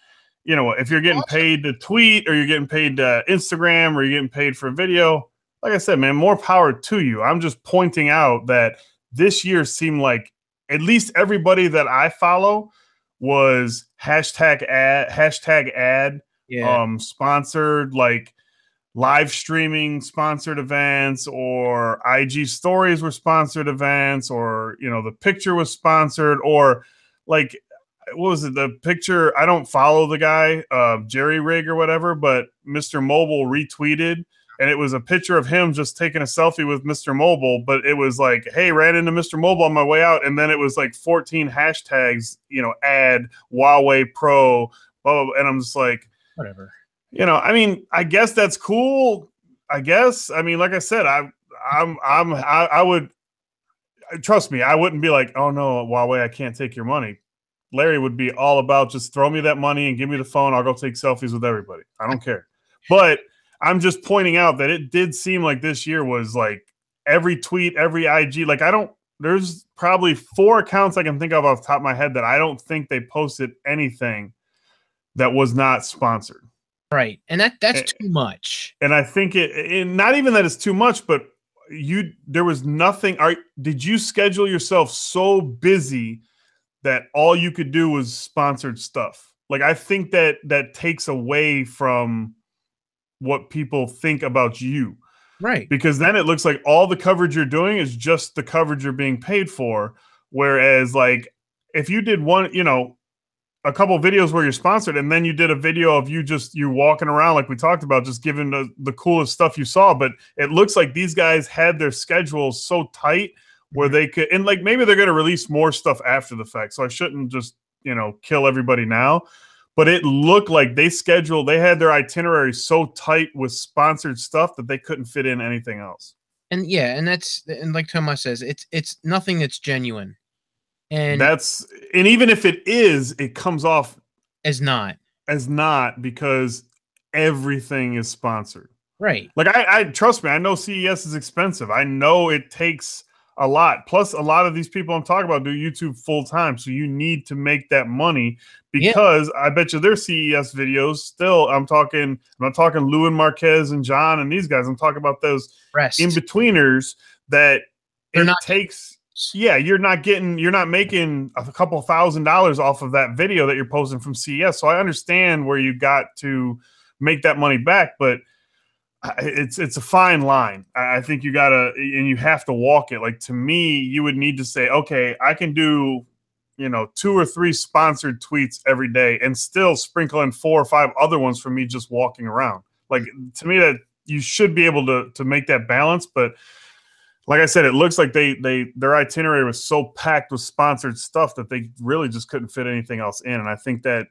you know, if you're getting paid to tweet or you're getting paid to Instagram or you're getting paid for a video, like I said, man, more power to you. I'm just pointing out that this year seemed like at least everybody that I follow was hashtag ad yeah. sponsored, like live streaming sponsored events, or IG stories were sponsored events, or you know the picture was sponsored, or like what was it, the picture, I don't follow the guy, Jerry Rig or whatever, but Mr. Mobile retweeted, and it was a picture of him just taking a selfie with Mr. Mobile, but it was like, hey, ran into Mr. Mobile on my way out, and then it was like 14 hashtags, you know, ad Huawei Pro, blah, blah, blah, and I'm just like, whatever. You know, I mean, I guess that's cool. I guess. I mean, like I said, I would trust me. I wouldn't be like, oh no, Huawei, I can't take your money. Larry would be all about just throw me that money and give me the phone. I'll go take selfies with everybody. I don't care. But I'm just pointing out that it did seem like this year was like every tweet, every IG. Like there's probably 4 accounts I can think of off the top of my head that I don't think they posted anything that was not sponsored. Right. And that's too much. And I think not even that it's too much, but there was nothing. Did you schedule yourself so busy that all you could do was sponsored stuff? Like, I think that takes away from what people think about you. Right. Because then it looks like all the coverage you're doing is just the coverage you're being paid for. Whereas like if you did one, you know, a couple of videos where you're sponsored, and then you did a video of you walking around like we talked about, just giving the coolest stuff you saw. But it looks like these guys had their schedules so tight where they could, and like maybe they're going to release more stuff after the fact. So I shouldn't just, you know, kill everybody now. But it looked like they had their itinerary so tight with sponsored stuff that they couldn't fit in anything else. And yeah, and like Tomas says, it's nothing that's genuine. And even if it is, it comes off as not because everything is sponsored. Right. Like I trust me, I know CES is expensive. I know it takes a lot. Plus a lot of these people I'm talking about do YouTube full time. So you need to make that money because I bet you their CES videos still, I'm not talking Lou and Marquez and John and these guys. I'm talking about those in-betweeners that you're not making a couple $1,000s off of that video that you're posting from CES. So I understand where you got to make that money back, but it's a fine line. I think you gotta, and you have to walk it. Like, to me, you would need to say, okay, I can do, you know, 2 or 3 sponsored tweets every day and still sprinkle in 4 or 5 other ones from me just walking around. Like, to me, that you should be able to make that balance. But like I said, it looks like their itinerary was so packed with sponsored stuff that they really just couldn't fit anything else in. And I think that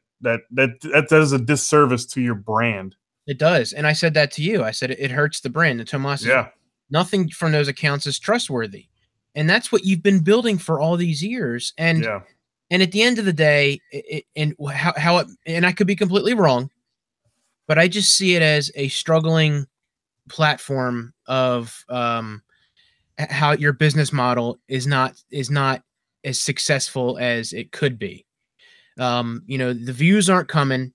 does a disservice to your brand. It does. And I said that to you. I said it hurts the brand. And Tomas, nothing from those accounts is trustworthy. And that's what you've been building for all these years. And and at the end of the day, and I could be completely wrong, but I just see it as a struggling platform of how your business model is not as successful as it could be. You know, the views aren't coming,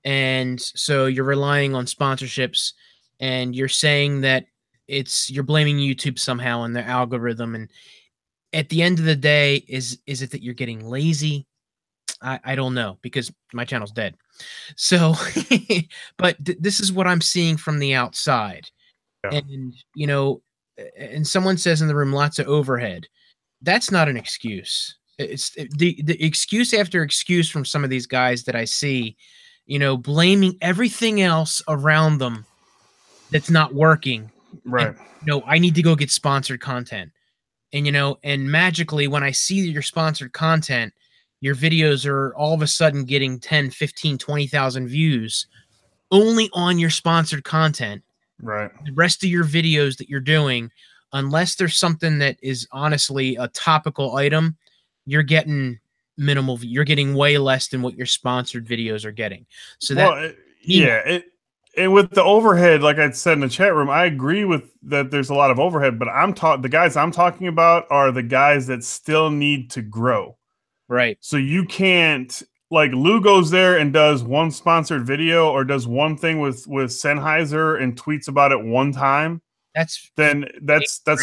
and so you're relying on sponsorships, and you're saying that you're blaming YouTube somehow and their algorithm. And at the end of the day, is it that you're getting lazy? I don't know, because my channel's dead. So, but this is what I'm seeing from the outside. And, you know, and someone says in the room, lots of overhead. That's not an excuse. It's the excuse after excuse from some of these guys that I see, you know, blaming everything else around them that's not working. Right. And, you know, I need to go get sponsored content. And, you know, and magically when I see your sponsored content, your videos are all of a sudden getting 10, 15, 20,000 views only on your sponsored content. Right. The rest of your videos that you're doing, unless there's something that is honestly a topical item, you're getting minimal. You're getting way less than what your sponsored videos are getting. So that, and with the overhead, like I said in the chat room, I agree with that. There's a lot of overhead, but the guys I'm talking about are the guys that still need to grow. Right. So you can't, like, Lou goes there and does one sponsored video or does one thing with Sennheiser and tweets about it one time. That's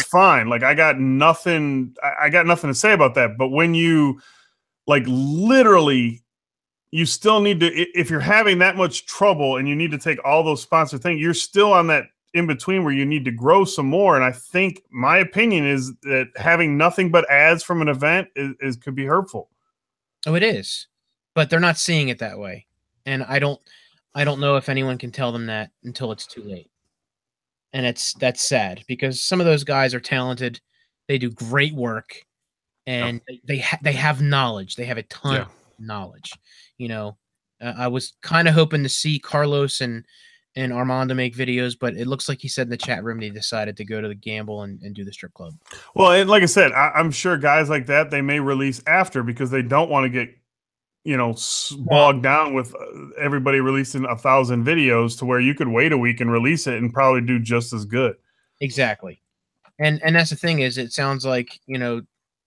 fine. Like, I got nothing to say about that. But when you, like, literally, you still need to, if you're having that much trouble and you need to take all those sponsored things, you're still on that in between where you need to grow some more. And I think my opinion is that having nothing but ads from an event is could be hurtful. Oh, it is, but they're not seeing it that way. And I don't know if anyone can tell them that until it's too late. And that's sad, because some of those guys are talented. They do great work, and they have knowledge. They have a ton of knowledge. You know, I was kind of hoping to see Carlos and Armando make videos, but it looks like he said in the chat room they decided to go to the gamble and do the strip club. Well, and like I said, I'm sure guys like that, they may release after because they don't want to get, bogged down with everybody releasing 1,000 videos to where you could wait a week and release it and probably do just as good. Exactly. And that's the thing, is it sounds like,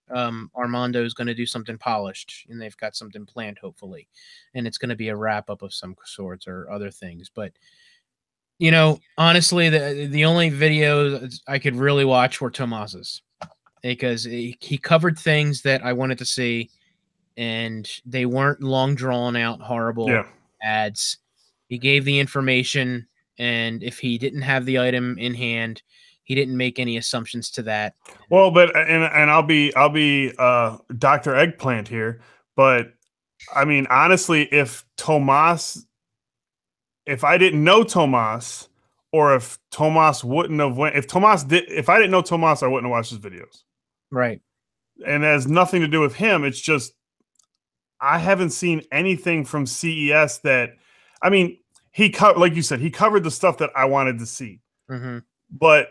Armando is going to do something polished, and they've got something planned, hopefully. And it's going to be a wrap up of some sorts or other things. But, honestly, the only videos I could really watch were Tomas's, because he covered things that I wanted to see, and they weren't long drawn out horrible ads. He gave the information, and if he didn't have the item in hand, he didn't make any assumptions to that. Well, but and I'll be Dr. Eggplant here, but I mean, honestly, if I didn't know Tomas, or if Tomas wouldn't have if I didn't know Tomas, I wouldn't have watched his videos. Right. And it has nothing to do with him. It's just I haven't seen anything from CES that, I mean, like you said, he covered the stuff that I wanted to see. Mm-hmm. But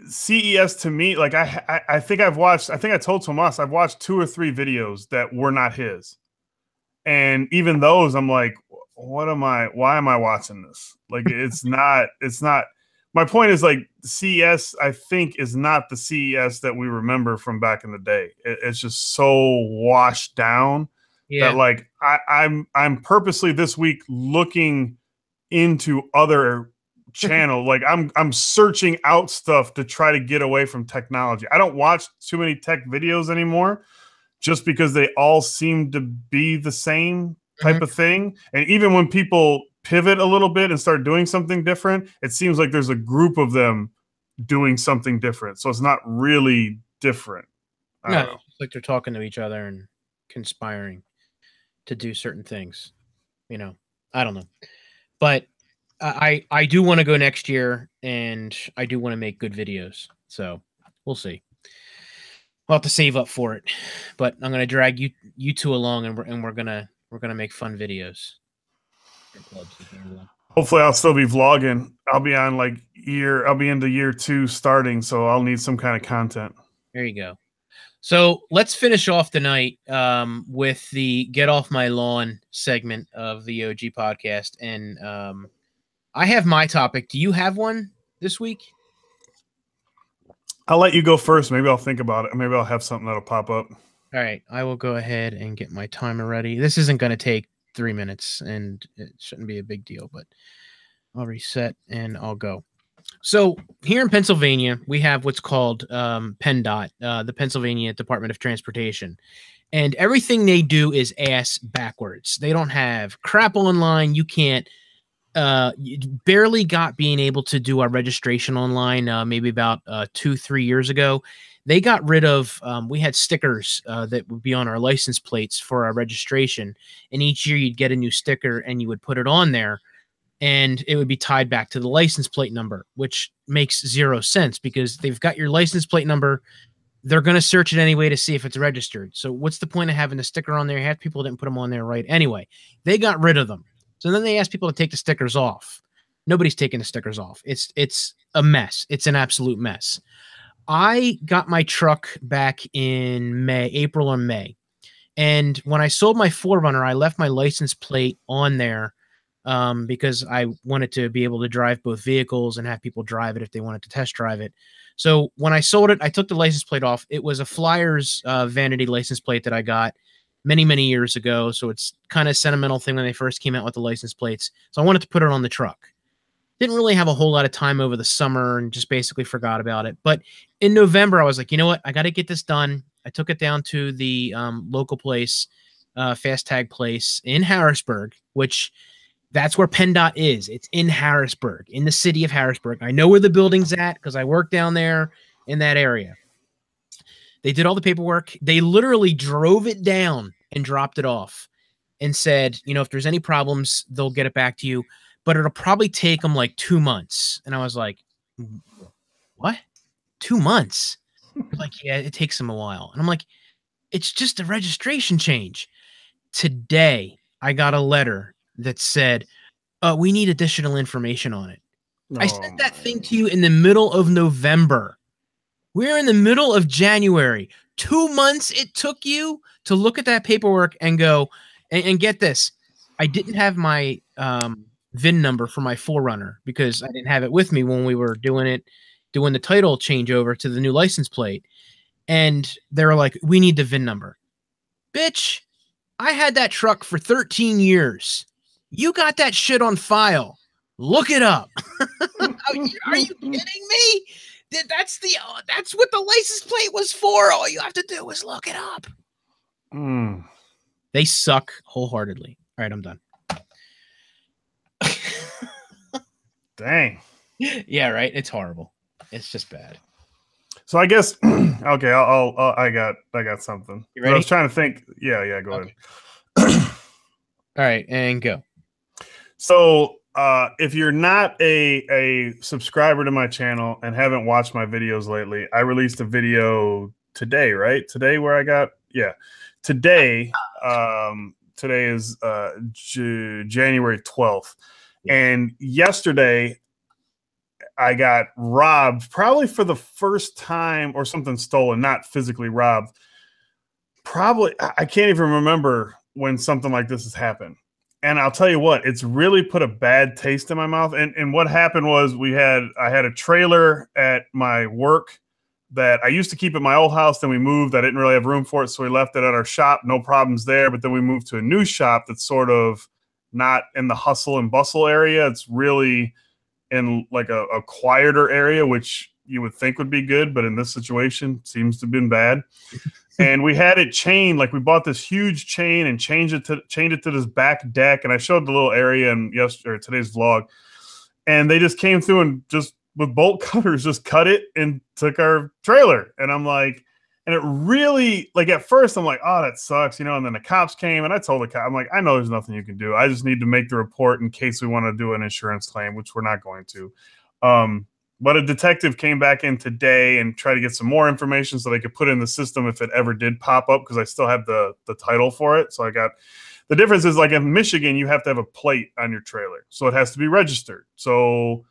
CES to me, like I think I told Tomas I've watched 2 or 3 videos that were not his. And even those, I'm like, why am I watching this? Like, it's not, my point is, like, CES, I think, is not the CES that we remember from back in the day. It's just so washed down that, like, I'm purposely this week looking into other channel. Like, I'm searching out stuff to try to get away from technology. I don't watch too many tech videos anymore, just because they all seem to be the same type of thing. And even when people pivot a little bit and start doing something different, it seems like there's a group of them doing something different. So it's not really different. No, it's like they're talking to each other and conspiring to do certain things. I don't know. But I do want to go next year, and I do want to make good videos. So we'll see. I'll have to save up for it, but I'm gonna drag you two along, and we're gonna make fun videos. Hopefully, I'll still be vlogging. I'll be on I'll be into year 2 starting, so I'll need some kind of content. There you go. So let's finish off the night with the "Get Off My Lawn" segment of the OG podcast, and I have my topic. Do you have one this week? I'll let you go first. Maybe I'll think about it. Maybe I'll have something that'll pop up. All right. I will go ahead and get my timer ready. This isn't going to take 3 minutes, and it shouldn't be a big deal, but I'll reset and I'll go. So here in Pennsylvania, we have what's called PennDOT, the Pennsylvania Department of Transportation. And everything they do is ass backwards. They don't have crap online. You can't you barely got being able to do our registration online maybe about 2-3 years ago. They got rid of we had stickers that would be on our license plates for our registration, and each year you'd get a new sticker and you would put it on there, and it would be tied back to the license plate number, which makes 0 sense because they've got your license plate number. They're going to search it anyway to see if it's registered. So what's the point of having the sticker on there? Half people didn't put them on there right. Anyway, they got rid of them. So then they asked people to take the stickers off. Nobody's taking the stickers off. It's a mess. It's an absolute mess. I got my truck back in April or May. And when I sold my 4Runner, I left my license plate on there because I wanted to be able to drive both vehicles and have people drive it if they wanted to test drive it. So when I sold it, I took the license plate off. It was a Flyers vanity license plate that I got many, many years ago. So it's kind of sentimental thing when they first came out with the license plates. So I wanted to put it on the truck. Didn't really have a whole lot of time over the summer and just basically forgot about it. But in November, I was like, you know what? I got to get this done. I took it down to the local place, fast tag place in Harrisburg, which that's where PennDOT is. It's in Harrisburg, in the city of Harrisburg. I know where the building's at because I work down there in that area. They did all the paperwork. They literally drove it down and dropped it off and said, you know, if there's any problems, they'll get it back to you. But it'll probably take them like 2 months. And I was like, what? 2 months? Like, yeah, it takes them a while. And I'm like, it's just a registration change. Today, I got a letter that said, we need additional information on it. I sent that thing to you in the middle of November. We're in the middle of January. 2 months it took you to look at that paperwork and go, and get this. I didn't have my VIN number for my 4Runner because I didn't have it with me when we were doing the title changeover to the new license plate. And they were like, we need the VIN number. Bitch, I had that truck for 13 years. You got that shit on file. Look it up. Are you kidding me? That's what the license plate was for. All you have to do is look it up. They suck wholeheartedly. All right, I'm done. Dang. Yeah, right. It's horrible. It's just bad. So I guess okay. I got something. You ready? I was trying to think. Yeah. Go ahead. All right, and go. So if you're not a subscriber to my channel and haven't watched my videos lately, I released a video today, right? Today where I got today. Today is January 12th. And yesterday I got robbed, probably for the first time, or something stolen, not physically robbed. Probably, I can't even remember when something like this has happened. And I'll tell you what, it's really put a bad taste in my mouth. And what happened was I had a trailer at my work that I used to keep at my old house. Then we moved. I didn't really have room for it, so we left it at our shop. No problems there. But then we moved to a new shop that's sort of not in the hustle and bustle area. It's really in like a quieter area, which you would think would be good, but in this situation seems to have been bad. And we had it chained, like we bought this huge chain and chained it to this back deck. And I showed the little area in today's vlog. And they just came through and just with bolt cutters just cut it and took our trailer. And I'm like, and it really, like, at first I'm like, oh, that sucks, you know. And then the cops came and I told the cop, I'm like, I know there's nothing you can do. I just need to make the report in case we want to do an insurance claim, which we're not going to. But a detective came back in today and tried to get some more information so they could put in the system if it ever did pop up, because I still have the title for it. So I got, the difference is, like, in Michigan, you have to have a plate on your trailer. So it has to be registered. So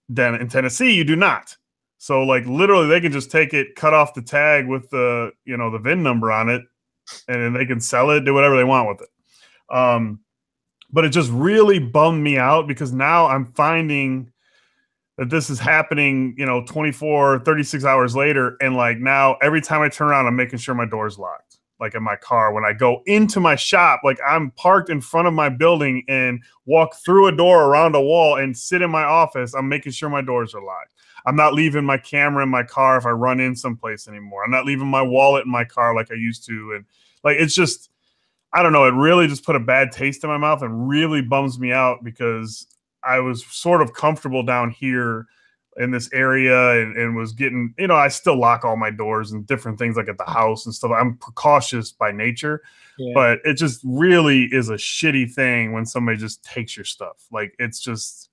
then in Tennessee, you do not. So, like, literally they can just take it, cut off the tag with the, you know, the VIN number on it, and then they can sell it, do whatever they want with it. But it just really bummed me out, because now I'm finding that this is happening, you know, 24, 36 hours later. And, like, now every time I turn around, I'm making sure my door's locked. Like, in my car, when I go into my shop, like, I'm parked in front of my building and walk through a door around a wall and sit in my office. I'm making sure my doors are locked. I'm not leaving my camera in my car if I run in someplace anymore. I'm not leaving my wallet in my car like I used to. And, like, it's just, I don't know. It really just put a bad taste in my mouth and really bums me out, because I was sort of comfortable down here in this area and was getting, you know, I still lock all my doors and different things, like at the house and stuff. I'm precautious by nature, but it just really is a shitty thing when somebody just takes your stuff. Like, it's just,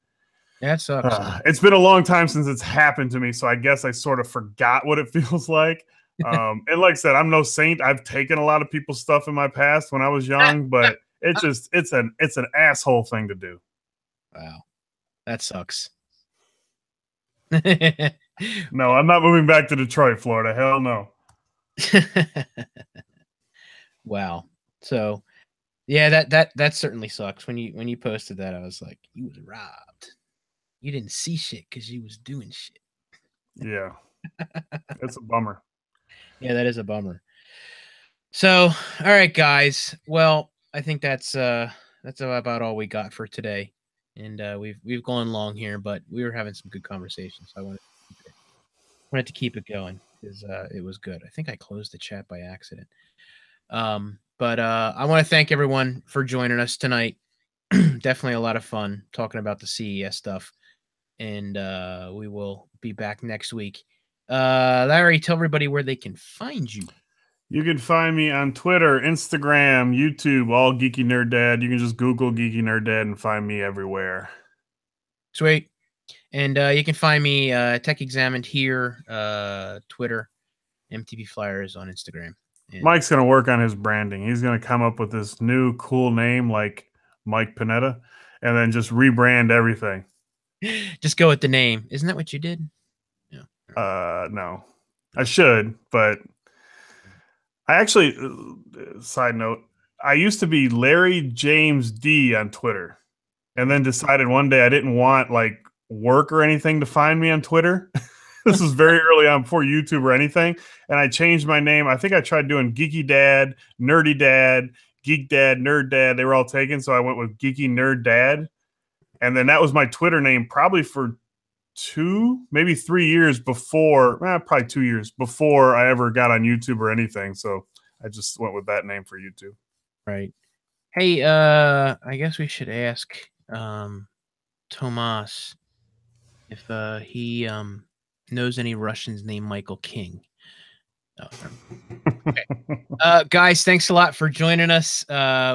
that sucks. It's been a long time since it's happened to me, so I guess I sort of forgot what it feels like. And like I said, I'm no saint. I've taken a lot of people's stuff in my past when I was young, but it's an asshole thing to do. Wow, That sucks. No, I'm not moving back to Detroit, Florida. Hell no. Wow. So yeah, that certainly sucks. When you posted that, I was like, you was robbed. You didn't see shit because you was doing shit. Yeah. It's a bummer. Yeah, that is a bummer. So, all right, guys. Well, I think that's about all we got for today. And we've gone long here, but we were having some good conversations. So I wanted to keep it going because it was good. I think I closed the chat by accident. But I want to thank everyone for joining us tonight. Definitely a lot of fun talking about the CES stuff. And we will be back next week. Larry, tell everybody where they can find you. You can find me on Twitter, Instagram, YouTube, all Geeky Nerd Dad. You can just Google Geeky Nerd Dad and find me everywhere. Sweet. And you can find me Tech Examined here, Twitter, MTV Flyers on Instagram. And Mike's going to work on his branding. He's going to come up with this new cool name like Mike Panetta and then just rebrand everything. Just go with the name. Isn't that what you did? No. I should, but I actually, side note, I used to be Larry James D on Twitter and then decided one day I didn't want like work or anything to find me on Twitter. This was very early on before YouTube or anything. And I changed my name. I think I tried doing Geeky Dad, Nerdy Dad, Geek Dad, Nerd Dad. They were all taken. So I went with Geeky Nerd Dad. And then that was my Twitter name probably for 2, maybe 3 years before, probably 2 years before I ever got on YouTube or anything. So I just went with that name for YouTube. Right. Hey, I guess we should ask Tomas if he knows any Russians named Michael King. Oh, okay. Guys, thanks a lot for joining us.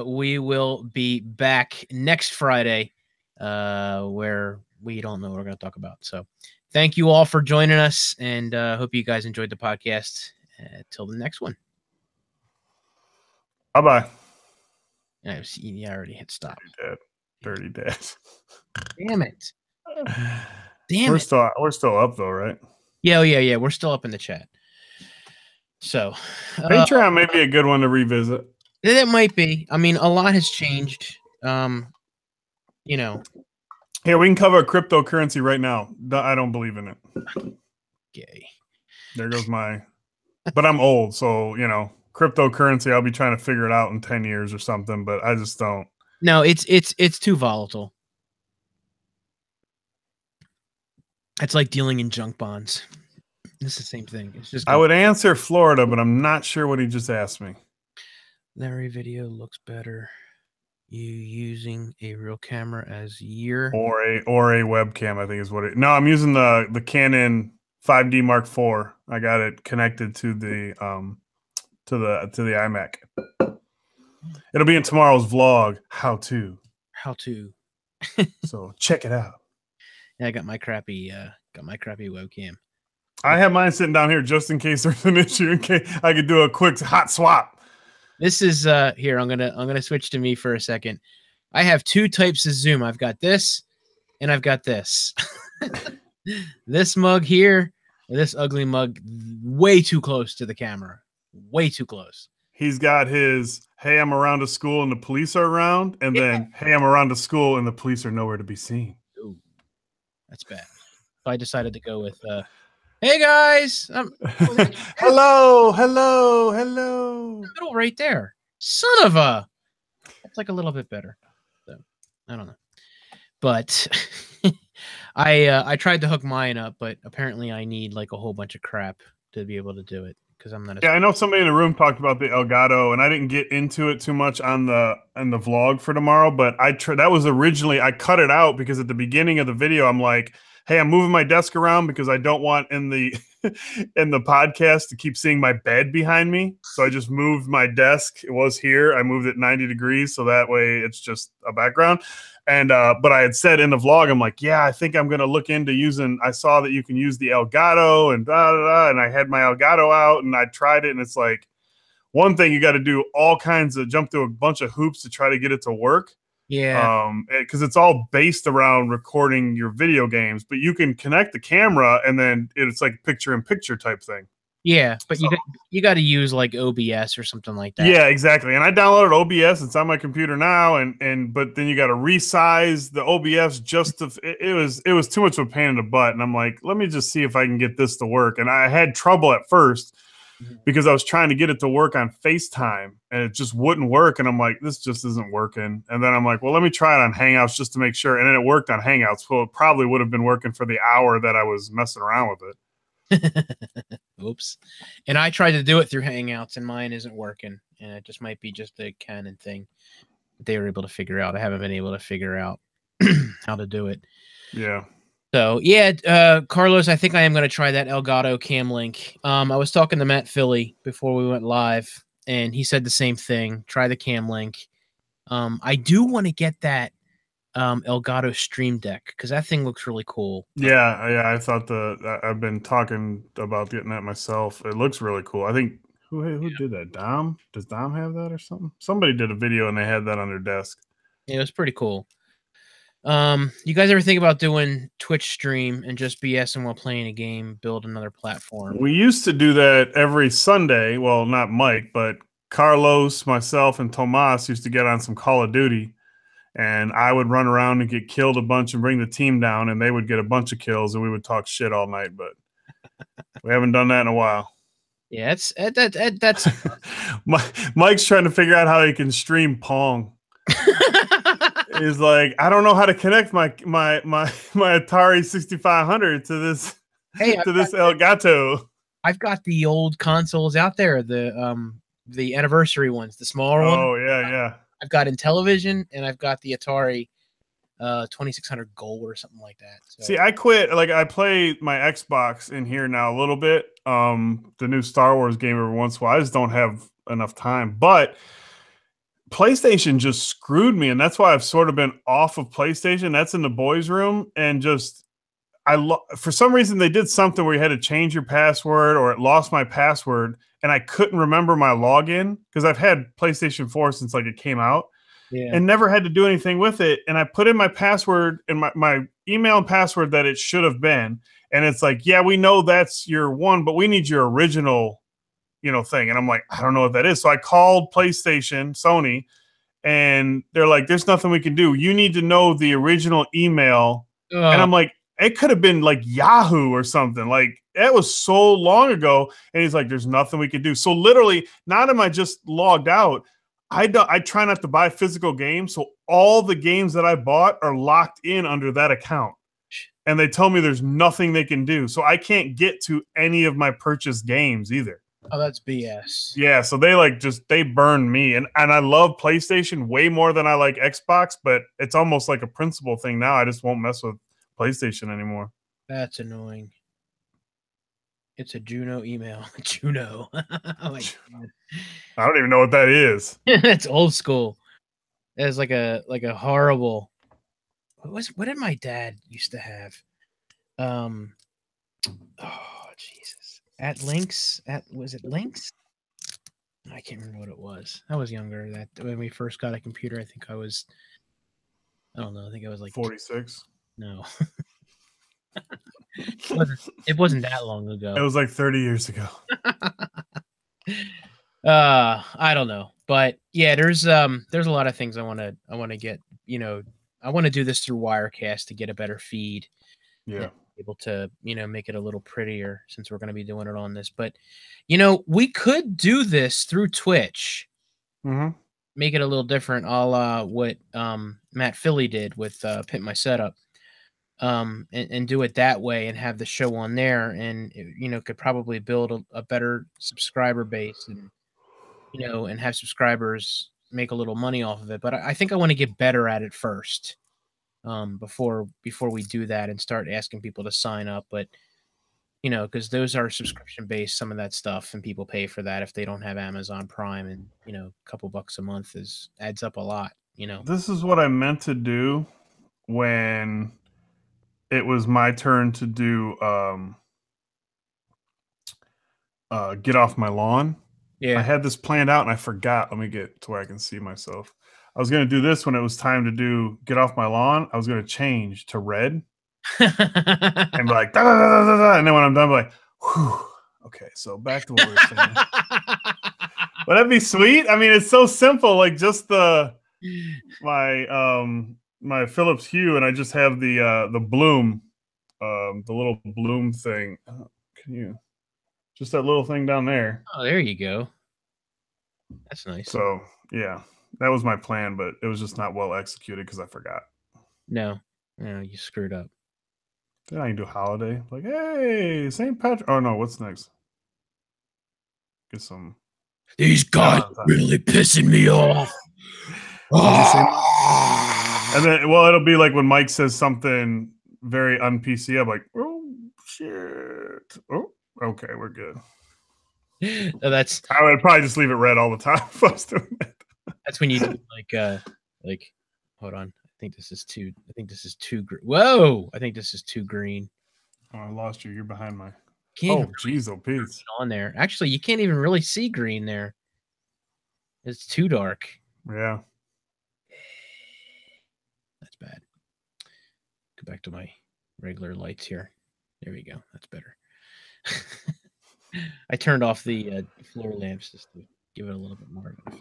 We will be back next Friday, where we don't know what we're going to talk about. So thank you all for joining us, and hope you guys enjoyed the podcast. Till the next one. Bye-bye. Yeah, I already hit stop. Dirty Dad. Damn it. Damn we're it. We're still up though, right? Yeah. We're still up in the chat. So Patreon may be a good one to revisit. It might be. I mean, a lot has changed. You know. Here, we can cover cryptocurrency right now. I don't believe in it. Gay. There goes my. But I'm old, so cryptocurrency. I'll be trying to figure it out in 10 years or something. But I just don't. No, it's too volatile. It's like dealing in junk bonds. It's the same thing. It's just. I would answer Florida, but I'm not sure what he just asked me. Larry, video looks better. You using a real camera as your or a webcam, I think is what it. No, I'm using the Canon 5D Mark IV. I got it connected to the iMac. It'll be in tomorrow's vlog. How to. So check it out. Yeah, I got my crappy webcam. I have mine sitting down here just in case there's an issue. In case I could do a quick hot swap. This is here. I'm gonna switch to me for a second. I have 2 types of zoom. I've got this, and I've got this. This mug here, this ugly mug, way too close to the camera. Way too close. He's got his "Hey, I'm around to school and the police are around," and then "Hey, I'm around to school and the police are nowhere to be seen." Ooh, that's bad. So I decided to go with "Hey guys, hello. Middle right there. Son of a. That's like a little bit better. So I don't know, but I tried to hook mine up, but apparently I need like a whole bunch of crap to be able to do it because I'm not. Yeah, I know somebody in the room talked about the Elgato, and I didn't get into it too much on the vlog for tomorrow. But that was originally I cut it out because at the beginning of the video I'm like, "Hey, I'm moving my desk around because I don't want in the podcast to keep seeing my bed behind me." So I just moved my desk. It was here. I moved it 90 degrees so that way it's just a background. And but I had said in the vlog, I'm like, yeah, I think I'm gonna look into using. I saw that you can use the Elgato and and I had my Elgato out and I tried it, and it's like one thing you got to do all kinds of jump through a bunch of hoops to try to get it to work. Yeah. Because it's all based around recording your video games, but you can connect the camera and then it's like picture-in-picture type thing. Yeah, but So- you got to use like OBS or something like that. Yeah, exactly. And I downloaded OBS. It's on my computer now, but then you got to resize the OBS just to. It was too much of a pain in the butt, and I'm like, let me just see if I can get this to work. And I had trouble at first because I was trying to get it to work on FaceTime, and it just wouldn't work. And I'm like, this just isn't working. And then I'm like, well, let me try it on Hangouts just to make sure. And then it worked on Hangouts. Well, it probably would have been working for the hour that I was messing around with it. Oops. And I tried to do it through Hangouts and mine isn't working. And it just might be just a Canon thing that they were able to figure out. I haven't been able to figure out how to do it. Yeah. So yeah, Carlos, I think I am going to try that Elgato Cam Link. I was talking to Matt Philly before we went live, and he said the same thing. Try the Cam Link. I do want to get that Elgato Stream Deck because that thing looks really cool. Yeah, I thought I've been talking about getting that myself. It looks really cool. I think who did that? Dom? Does Dom have that or something? Somebody did a video and they had that on their desk. Yeah, it was pretty cool. You guys ever think about doing Twitch stream and just BSing while playing a game, build another platform? We used to do that every Sunday. Well, not Mike, but Carlos, myself, and Tomas used to get on some Call of Duty. And I would run around and get killed a bunch and bring the team down, and they would get a bunch of kills, and we would talk shit all night. But we haven't done that in a while. Yeah, that's Mike's trying to figure out how he can stream Pong. He's like, I don't know how to connect my Atari 6500 to this Elgato. I've got the old consoles out there, the anniversary ones, the smaller ones. Oh yeah. I've got Intellivision and I've got the Atari 2600 Gold or something like that. So. See, I quit. Like I play my Xbox in here now a little bit. The new Star Wars game every once in a while. I just don't have enough time. But PlayStation just screwed me, and that's why I've sort of been off of PlayStation. That's in the boys' room, and just for some reason they did something where you had to change your password, or it lost my password, and I couldn't remember my login because I've had PlayStation 4 since like it came out, and never had to do anything with it. And I put in my password and my email and password that it should have been, and it's like, yeah, we know that's your one, but we need your original, thing. And I'm like, I don't know what that is. So I called PlayStation, Sony, and they're like, there's nothing we can do. You need to know the original email. And I'm like, it could have been like Yahoo or something. Like that was so long ago. And he's like, there's nothing we can do. So literally, not am I just logged out. I try not to buy physical games. So all the games that I bought are locked in under that account. And they tell me there's nothing they can do. So I can't get to any of my purchased games either. Oh, that's BS. Yeah, so they burned me. And I love PlayStation way more than I like Xbox, but it's almost like a principle thing now. I just won't mess with PlayStation anymore. That's annoying. It's a Juno email. Juno. I don't even know what that is. It's old school. It's like a horrible. What did my dad used to have? Oh Jesus. Was it Links? I can't remember what it was. I was younger. That when we first got a computer, I think I don't know. I think I was like 46. No. It wasn't that long ago. It was like 30 years ago. I don't know. But yeah, there's a lot of things I want to get, I want to do this through Wirecast to get a better feed. Yeah. Able to, make it a little prettier since we're going to be doing it on this. But, we could do this through Twitch. Mm-hmm. Make it a little different, a la what Matt Philly did with Pimp My Setup. And do it that way and have the show on there, and could probably build a better subscriber base, and and have subscribers make a little money off of it. But I think I want to get better at it first, before we do that and start asking people to sign up. But because those are subscription based, some of that stuff, and people pay for that if they don't have Amazon Prime, and a couple bucks a month adds up a lot. This is what I meant to do when it was my turn to do Get Off My Lawn. Yeah. I had this planned out and I forgot. Let me get to where I can see myself. I was going to do this when it was time to get off my lawn. I was going to change to red and be like, da, da, da, da, da. And then when I'm done, I'm like, whew. Okay, so back to what we were saying. Would that be sweet? I mean, it's so simple. Like just my Philips Hue, and I just have the bloom, the little bloom thing. Can you just that little thing down there? Oh, there you go. That's nice. So yeah, that was my plan, but it was just not well executed because I forgot. No, you screwed up. Then I can do holiday. Like, hey, St. Patrick. Oh no, what's next? Get some. These guys are really pissing me off. And then, well, it'll be like when Mike says something very un-PC. I'm like, oh shit. Oh, okay, we're good. That's. I would probably just leave it red all the time if I was doing it. That's when you do like. Hold on. I think this is too green. Whoa! I think this is too green. Oh, I lost you. You're behind my. Can't oh, jeez, oh, Pete. On there. Actually, you can't even really see green there. It's too dark. Yeah. That's bad. Go back to my regular lights here. There we go. That's better. I turned off the floor lamps just to give it a little bit more of a.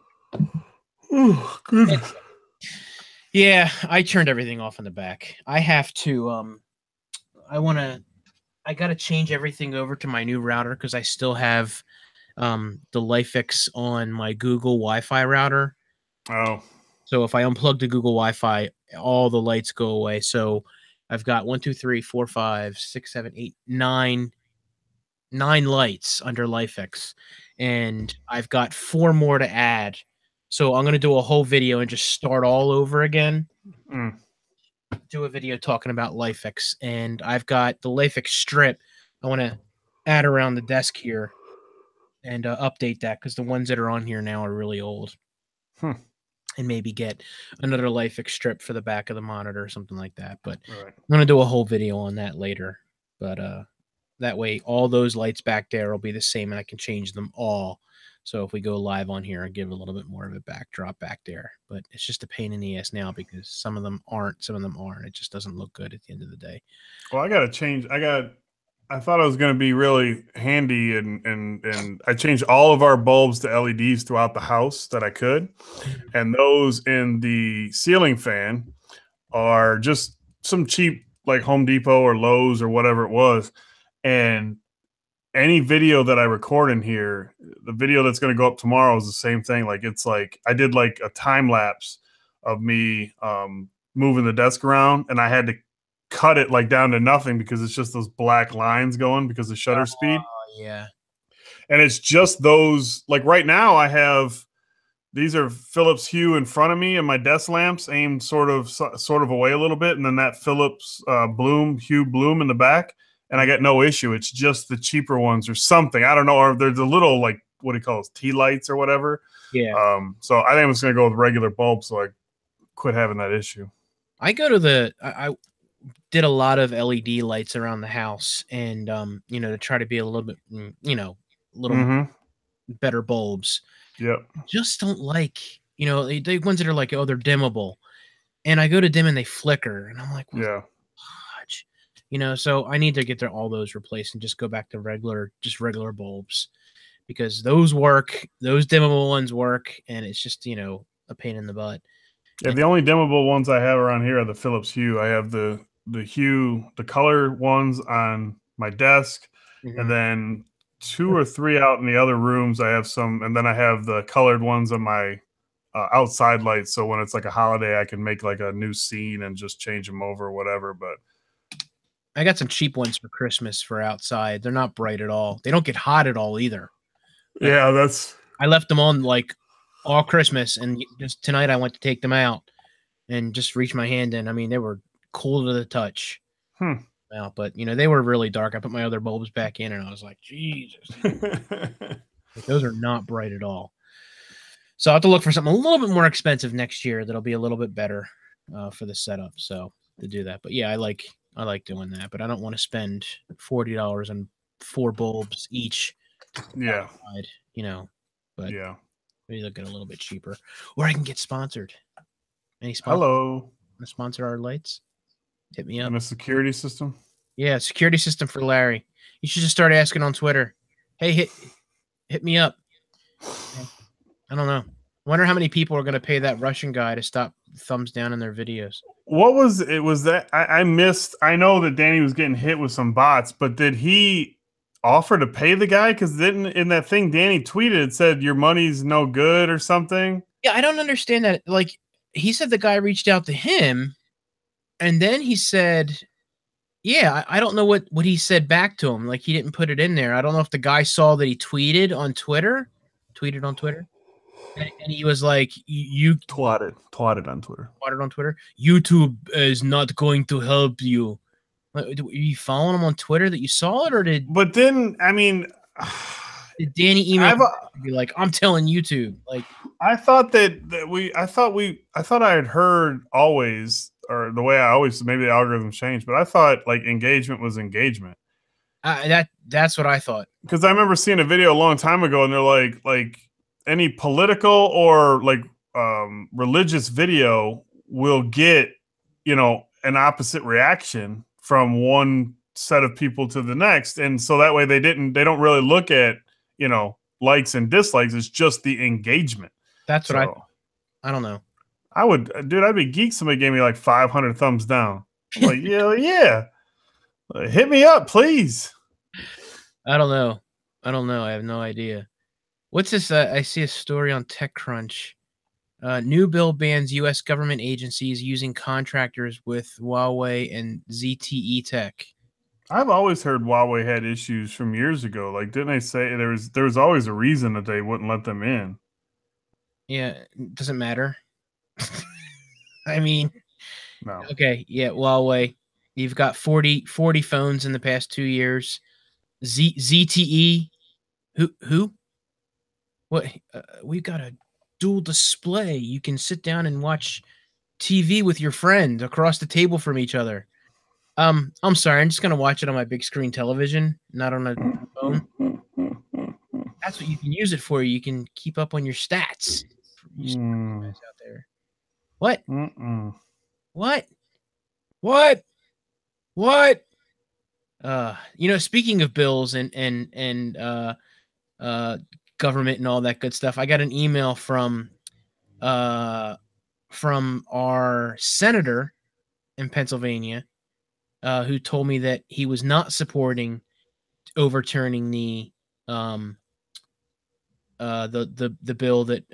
Oh, goodness. Yeah, I turned everything off in the back. I have to. I got to change everything over to my new router because I still have the LifeX on my Google Wi-Fi router. Oh. So if I unplug the Google Wi-Fi, all the lights go away. So I've got 1, 2, 3, 4, 5, 6, 7, 8, 9 lights under LifeX, and I've got 4 more to add. So I'm going to do a whole video and just start all over again. Do a video talking about LifeX, and I've got the LifeX strip I want to add around the desk here and update that because the ones that are on here now are really old. And maybe get another LifeX strip for the back of the monitor or something like that. But I'm going to do a whole video on that later. But that way, all those lights back there will be the same, and I can change them all. So if we go live on here, I give a little bit more of a backdrop back there. But it's just a pain in the ass now because some of them aren't, some of them aren't. It just doesn't look good at the end of the day. Well, I got to change. I thought it was going to be really handy, and I changed all of our bulbs to LEDs throughout the house that I could. And those in the ceiling fan are just some cheap, like Home Depot or Lowe's or whatever it was. And any video that I record in here, the video that's going to go up tomorrow is the same thing. Like it's like I did like a time lapse of me moving the desk around, and I had to cut it like down to nothing because it's just those black lines going because of shutter speed. Yeah. And it's just those, like right now I have, these are Philips Hue in front of me and my desk lamps aimed sort of away a little bit. And then that Philips Hue bloom in the back. And I got no issue. It's just the cheaper ones or something. I don't know. Or there's a little like, what do you call those, tea lights or whatever. Yeah. So I think I'm just going to go with regular bulbs so I quit having that issue. I go to I did a lot of LED lights around the house and, to try to be a little bit, better bulbs. Yep. Just don't like, the ones that are like, oh, they're dimmable. And I go to dim and they flicker. And I'm like, yeah. So I need to get all those replaced and just go back to regular bulbs because those work. Those dimmable ones work. And it's just, a pain in the butt. Yeah. The only dimmable ones I have around here are the Philips Hue. I have the Hue, the color ones on my desk, and then 2 or 3 out in the other rooms. I have some, and then I have the colored ones on my outside lights. So when it's like a holiday, I can make like a new scene and just change them over or whatever. But I got some cheap ones for Christmas for outside. They're not bright at all. They don't get hot at all either. Yeah, I left them on like all Christmas, and just tonight I went to take them out and just reach my hand in. I mean, they were cool to the touch. Well, but they were really dark. I put my other bulbs back in, and I was like, Jesus, those are not bright at all. So I have to look for something a little bit more expensive next year that'll be a little bit better for the setup. So to do that, but yeah, I like doing that, but I don't want to spend $40 on 4 bulbs each. Yeah, outside, but yeah, maybe they'll get a little bit cheaper, or I can get sponsored. Any sponsor? Hello. Want to sponsor our lights? Hit me up. And a security system. Yeah, security system for Larry. You should just start asking on Twitter. Hey, hit me up. I don't know. Wonder how many people are going to pay that Russian guy to stop thumbs down in their videos. What was it? Was that I missed? I know that Danny was getting hit with some bots, but did he offer to pay the guy? Because then in that thing Danny tweeted, it said your money's no good or something. Yeah, I don't understand that. Like, he said the guy reached out to him, and then he said, yeah, I don't know what he said back to him. Like, he didn't put it in there. I don't know if the guy saw that he tweeted on Twitter. And he was like, you twatted on Twitter. Twatted on Twitter. YouTube is not going to help you. Are you following him on Twitter that you saw it, or did? But then, I mean, did Danny email be like, I'm telling YouTube? Like, I thought I had heard always, or the way I always, maybe the algorithms changed, but I thought like engagement was engagement. That's what I thought. Because I remember seeing a video a long time ago, and they're like any political or like religious video will get, an opposite reaction from one set of people to the next. And so that way they don't really look at, likes and dislikes. It's just the engagement. That's what I don't know. I'd be geeked. Somebody gave me like 500 thumbs down. I'm like, yeah. Hit me up, please. I don't know. I have no idea. What's this? I see a story on TechCrunch. New bill bans U.S. government agencies using contractors with Huawei and ZTE Tech. I've always heard Huawei had issues from years ago. Like, didn't they say there was always a reason that they wouldn't let them in? Yeah, it doesn't matter. I mean, no. Okay, yeah, Huawei. You've got 40 phones in the past 2 years. ZTE. Who? What? We've got a dual display. You can sit down and watch TV with your friend across the table from each other. I'm sorry. I'm just gonna watch it on my big screen television, not on a phone. That's what you can use it for. You can keep up on your stats. Out there. What? What? Speaking of bills and government and all that good stuff, I got an email from our senator in Pennsylvania, who told me that he was not supporting overturning the bill that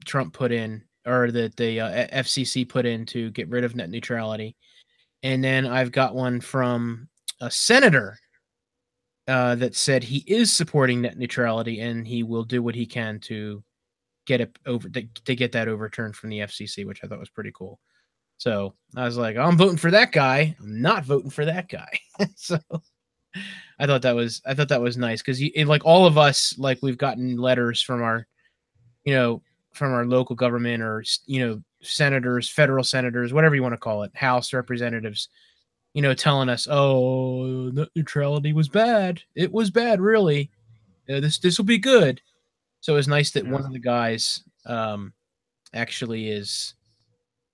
Trump put in, or that the FCC put in to get rid of net neutrality. And then I've got one from a senator that said he is supporting net neutrality and he will do what he can to get it over to get that overturned from the FCC, which I thought was pretty cool. So I was like, I'm voting for that guy. I'm not voting for that guy. So I thought that was nice, because like all of us, like, we've gotten letters from our, from our local government, or senators, federal senators, whatever you want to call it, House representatives, telling us, oh, net neutrality was bad. It was bad, really. This will be good. So it was nice that one of the guys actually is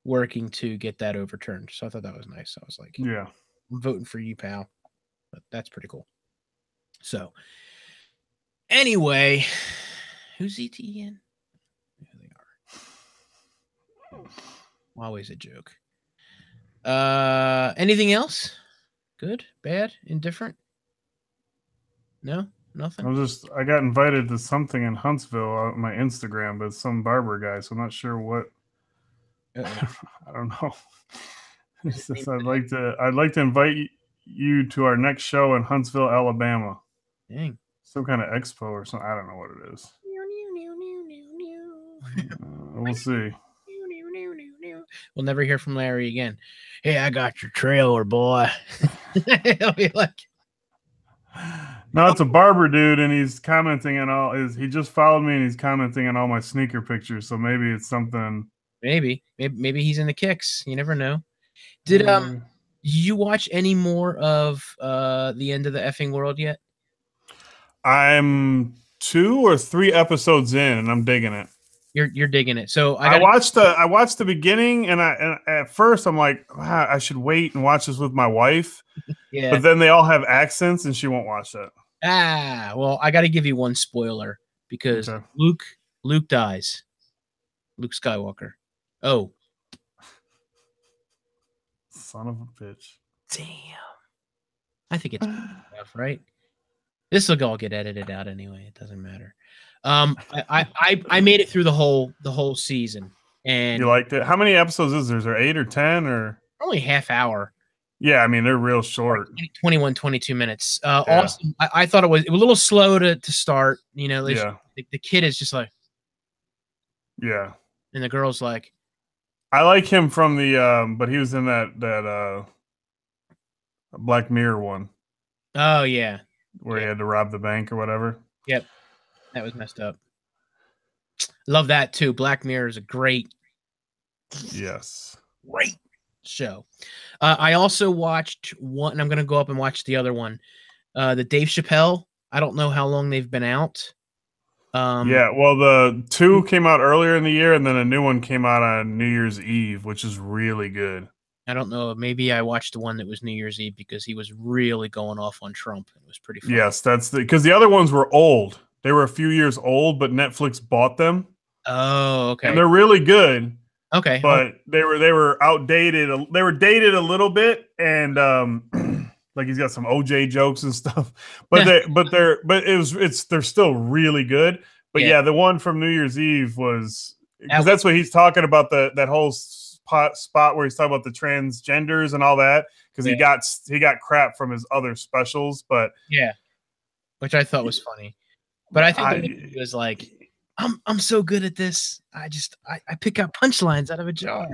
working to get that overturned. So I thought that was nice. I was like, yeah, I'm voting for you, pal. But that's pretty cool. So anyway, who's ZTE in? There they are. Always a joke. Anything else? Good, bad, indifferent? No, nothing. I got invited to something in Huntsville on my Instagram, but it's some barber guy, so I'm not sure what. I don't know. I'd like to invite you to our next show in Huntsville, Alabama. Dang. Some kind of expo or something. I don't know what it is. We'll see. We'll never hear from Larry again. Hey, I got your trailer, boy. He'll be like, no, it's a barber dude, and he's commenting on all. He just followed me, and he's commenting on all my sneaker pictures. So maybe it's something. Maybe he's in the kicks. You never know. Did you watch any more of the End of the Effing World yet? I'm 2 or 3 episodes in, and I'm digging it. You're digging it. So I watched the beginning, and at first I'm like, wow, I should wait and watch this with my wife. Yeah. But then they all have accents, and she won't watch that. Well, I got to give you one spoiler because Okay. Luke dies. Luke Skywalker. Oh, son of a bitch! Damn. I think it's enough, right? This will all get edited out anyway. It doesn't matter. I made it through the whole season, and You liked it. How many episodes is there? Is there 8 or 10 or only half hour? Yeah, I mean they're real short. 21, 22 minutes. Awesome. I thought it was a little slow to start. You know, Yeah. the kid is just like, Yeah. and the girl's like, I like him from the but he was in that Black Mirror one oh yeah, where he had to rob the bank or whatever. Yep. That was messed up. Love that too. Black Mirror is a great show. I also watched one, and I'm going to go up and watch the other one. The Dave Chappelle. I don't know how long they've been out. Yeah, well, the 2 came out earlier in the year, and then a new one came out on New Year's Eve, which is really good. I don't know. Maybe I watched the one that was New Year's Eve because he was really going off on Trump. It was pretty fun. Yes, that's because the other ones were old. They were a few years old, but Netflix bought them. Oh, okay. And they're really good. Okay. But they were outdated. They were dated a little bit, and like he's got some OJ jokes and stuff. But they're still really good. But yeah, the one from New Year's Eve was because that's what he's talking about, that whole spot where he's talking about the transgenders and all that, because he got crap from his other specials. But yeah, which I thought was funny. But I think he was like, I'm so good at this. I pick out punchlines out of a jar.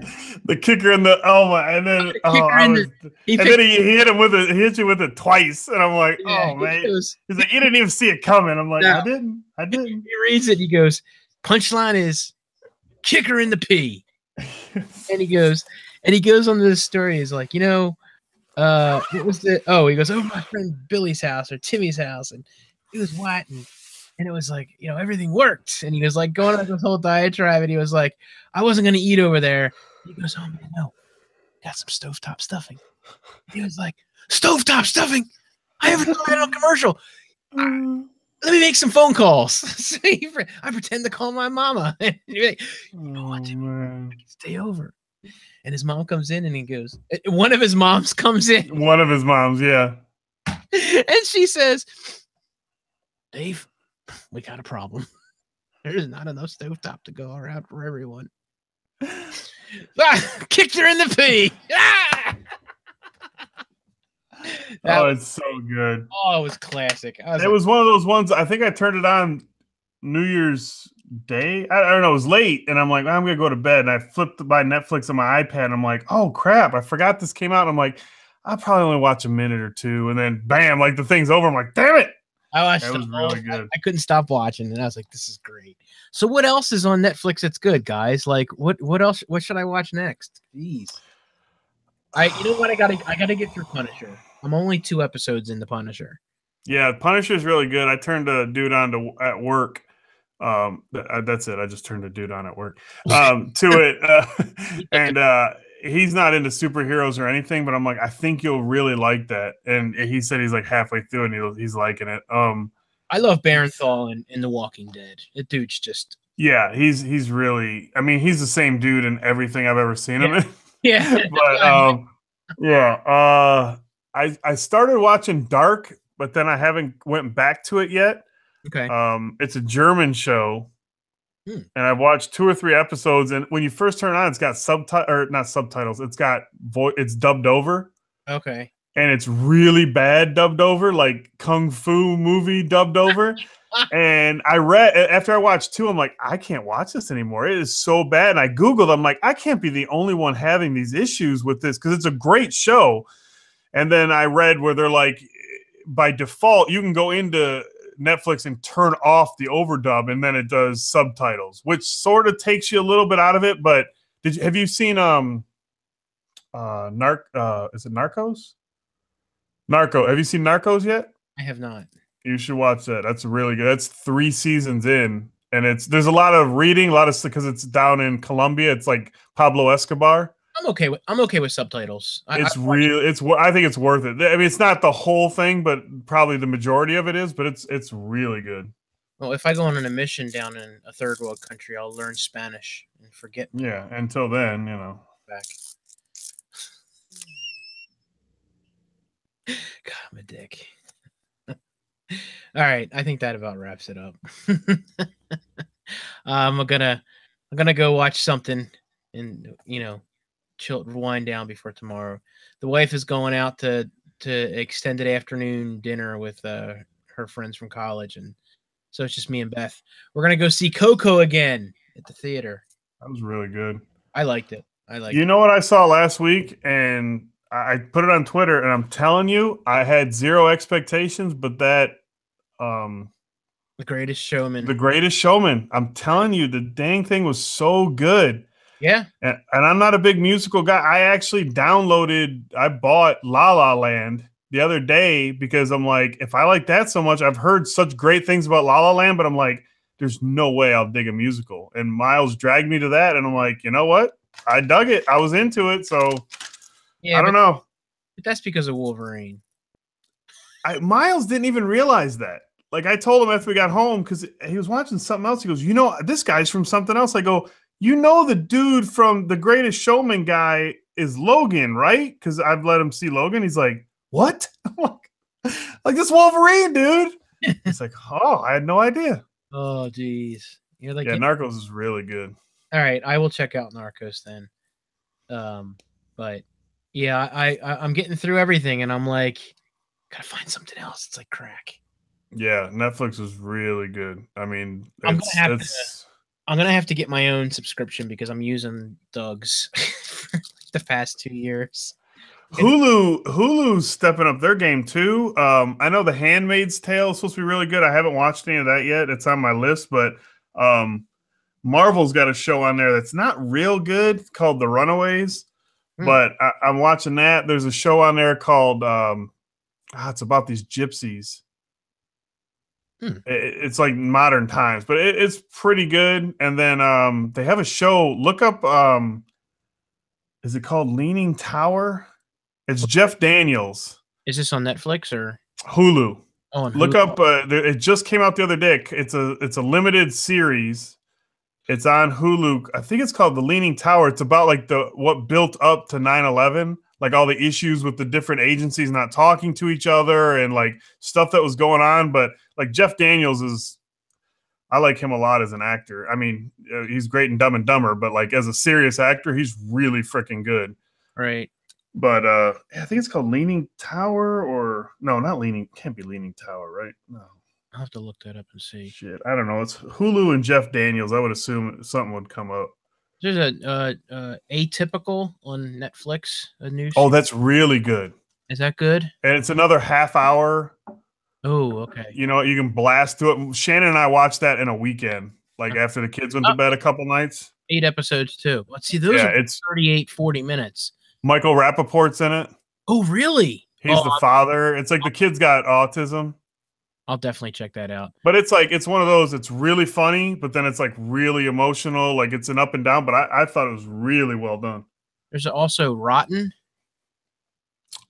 The kicker in the and then he hit him he hit you with it twice, and I'm like, man. He's like, you didn't even see it coming. I'm like, no, I didn't. He reads it. He goes, punchline is kicker in the P. and he goes on this story. He's like, what was he goes, my friend Billy's house or Timmy's house, and he was white, and it was like, everything worked. And he was like going on this whole diatribe, and he was like, I wasn't going to eat over there. He goes, oh man, no, got some stovetop stuffing. He was like, stovetop stuffing? I haven't done that on commercial. Let me make some phone calls. So I pretend to call my mama. And you're like, you know what, Timmy? I can stay over. And his mom comes in, and he goes, one of his moms comes in. One of his moms, yeah. And she says, Dave, we got a problem. There's not enough stovetop to go around for everyone. Kicked her in the pee. It's so good. Oh, it was classic. It was one of those ones. I think I turned it on New Year's Day. I don't know. It was late, and I'm like, I'm gonna go to bed. And I flipped by Netflix on my iPad. And I'm like, oh crap! I forgot this came out. And I'm like, I'll probably only watch a minute or two, and then bam, like the thing's over. I'm like, damn it! I watched it. Was really good. I couldn't stop watching, and I was like, this is great. So what else is on Netflix that's good, guys? Like what else? What should I watch next? Jeez. You know what? I gotta get through Punisher. I'm only 2 episodes into Punisher. Yeah, Punisher's really good. I turned a dude on at work. That's it. I just turned a dude on at work to it, and he's not into superheroes or anything. But I'm like, I think you'll really like that. And he said he's like halfway through, and he's liking it. I love Barenthal in The Walking Dead. The dude's just he's really. I mean, he's the same dude in everything I've ever seen him in. Yeah, but I started watching Dark, but then I haven't went back to it yet. Okay. It's a German show, and I've watched 2 or 3 episodes. And when you first turn it on, it's got not subtitles. It's got it's dubbed over. Okay. And it's really bad dubbed over, like Kung Fu movie dubbed over. And I read after I watched 2, I'm like, I can't watch this anymore. It is so bad. And I Googled, I'm like, I can't be the only one having these issues with this because it's a great show. And then I read where they're like, by default, you can go into Netflix and turn off the overdub, and then it does subtitles, which sort of takes you a little bit out of it. But have you seen is it Narcos? Have you seen Narcos yet? I have not. You should watch that. That's really good. That's 3 seasons in, and there's a lot of reading, a lot of because it's down in Colombia. It's like Pablo Escobar. I'm okay with subtitles. It's real. I think it's worth it. I mean, it's not the whole thing, but probably the majority of it is. But it's really good. Well, if I go on a mission down in a third world country, I'll learn Spanish and forget. Yeah. Until then, you know. Back. God, I'm a dick. All right, I think that about wraps it up. I'm gonna go watch something and chill, wind down before tomorrow. The wife is going out to extended afternoon dinner with her friends from college, and so it's just me and Beth. We're gonna go see Coco again at the theater. That was really good. I liked it. You know what I saw last week, and I put it on Twitter, and I'm telling you, I had zero expectations, but that The Greatest Showman. The Greatest Showman. I'm telling you, the dang thing was so good. Yeah. And I'm not a big musical guy. I actually I bought La La Land the other day because I'm like, if I like that so much, I've heard such great things about La La Land, but I'm like, there's no way I'll dig a musical. And Miles dragged me to that, and I'm like, you know what? I dug it. I was into it, so yeah, I don't know. But that's because of Wolverine. Miles didn't even realize that. Like, I told him after we got home, because he was watching something else. He goes, this guy's from something else. I go, the dude from The Greatest Showman guy is Logan, right? Because I've let him see Logan. He's like, what? I'm like, this Wolverine, dude. It's like, oh, I had no idea. Oh, geez. Narcos is really good. All right, I will check out Narcos then. But yeah, I'm getting through everything, and I'm like, gotta find something else. It's like crack. Yeah, Netflix is really good. I mean, I'm gonna have to get my own subscription because I'm using Doug's for the past 2 years. Hulu's stepping up their game too. I know The Handmaid's Tale is supposed to be really good. I haven't watched any of that yet. It's on my list, but Marvel's got a show on there that's not real good called The Runaways. But I'm watching that. There's a show on there called it's about these gypsies. It's like modern times, but it's pretty good. And then they have a show. Look up. Is it called Leaning Tower? It's Jeff Daniels. Is this on Netflix or Hulu? Oh, on Hulu. Look up. It just came out the other day. It's a limited series. It's on Hulu. I think it's called The Leaning Tower. It's about like what built up to 9/11, like all the issues with the different agencies not talking to each other and like stuff that was going on. But like Jeff Daniels I like him a lot as an actor. I mean, he's great in Dumb and Dumber, but like as a serious actor, he's really freaking good. Right. But I think it's called Leaning Tower, or no, not Leaning. Can't be Leaning Tower, right? No. I'll have to look that up and see. Shit, I don't know. It's Hulu and Jeff Daniels. I would assume something would come up. There's a Atypical on Netflix. A new. Oh, that's really good. Is that good? And it's another half hour. Oh, okay. You know, you can blast through it. Shannon and I watched that in a weekend, like after the kids went to bed a couple nights. 8 episodes too. Let's see. Those are it's 38, 40 minutes. Michael Rappaport's in it. Oh, really? He's the father. It's like the kid's got autism. I'll definitely check that out. But it's like, it's one of those, it's really funny, but then it's like really emotional. Like it's an up and down, but I thought it was really well done. There's also Rotten.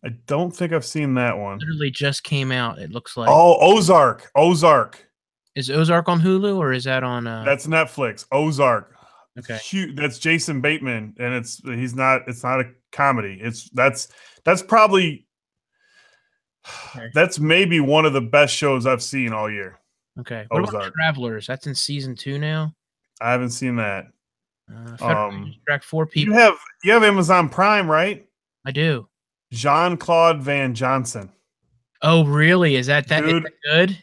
I don't think I've seen that one. Literally just came out. It looks like. Oh, Ozark. Ozark. Is Ozark on Hulu or is that on? That's Netflix. Ozark. Okay. That's Jason Bateman, and it's not a comedy. That's probably that's maybe one of the best shows I've seen all year. Okay. What about Travelers? That's in season 2 now. I haven't seen that. Track 4 people. You have Amazon Prime, right? I do. Jean-Claude Van Johnson. Oh, really? Is that Dude, is that good?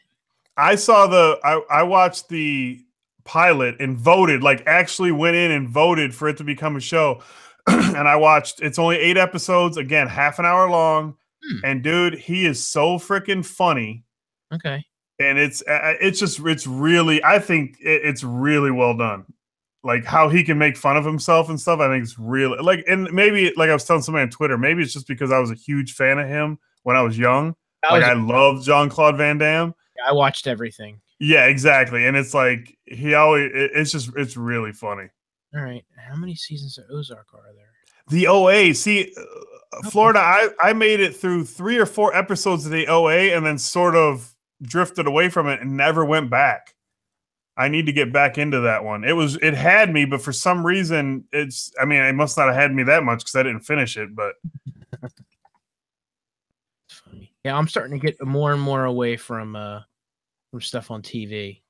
I saw I watched the pilot and voted, like actually went in and voted for it to become a show. And I watched, it's only 8 episodes, again, half an hour long. And dude, he is so freaking funny. Okay. And it's really, I think it's really well done. Like how he can make fun of himself and stuff. I think it's really like, and maybe like I was telling somebody on Twitter, maybe it's just because I was a huge fan of him when I was young. I loved Jean-Claude Van Damme. Yeah, I watched everything. Yeah, exactly. And it's like he always. It's really funny. All right, how many seasons of Ozark are there? The OA. See, Florida. I made it through 3 or 4 episodes of the OA, and then sort of drifted away from it and never went back. I need to get back into that one. It had me, but for some reason, I mean, it must not have had me that much because I didn't finish it. But It's funny. Yeah, I'm starting to get more and more away from stuff on TV.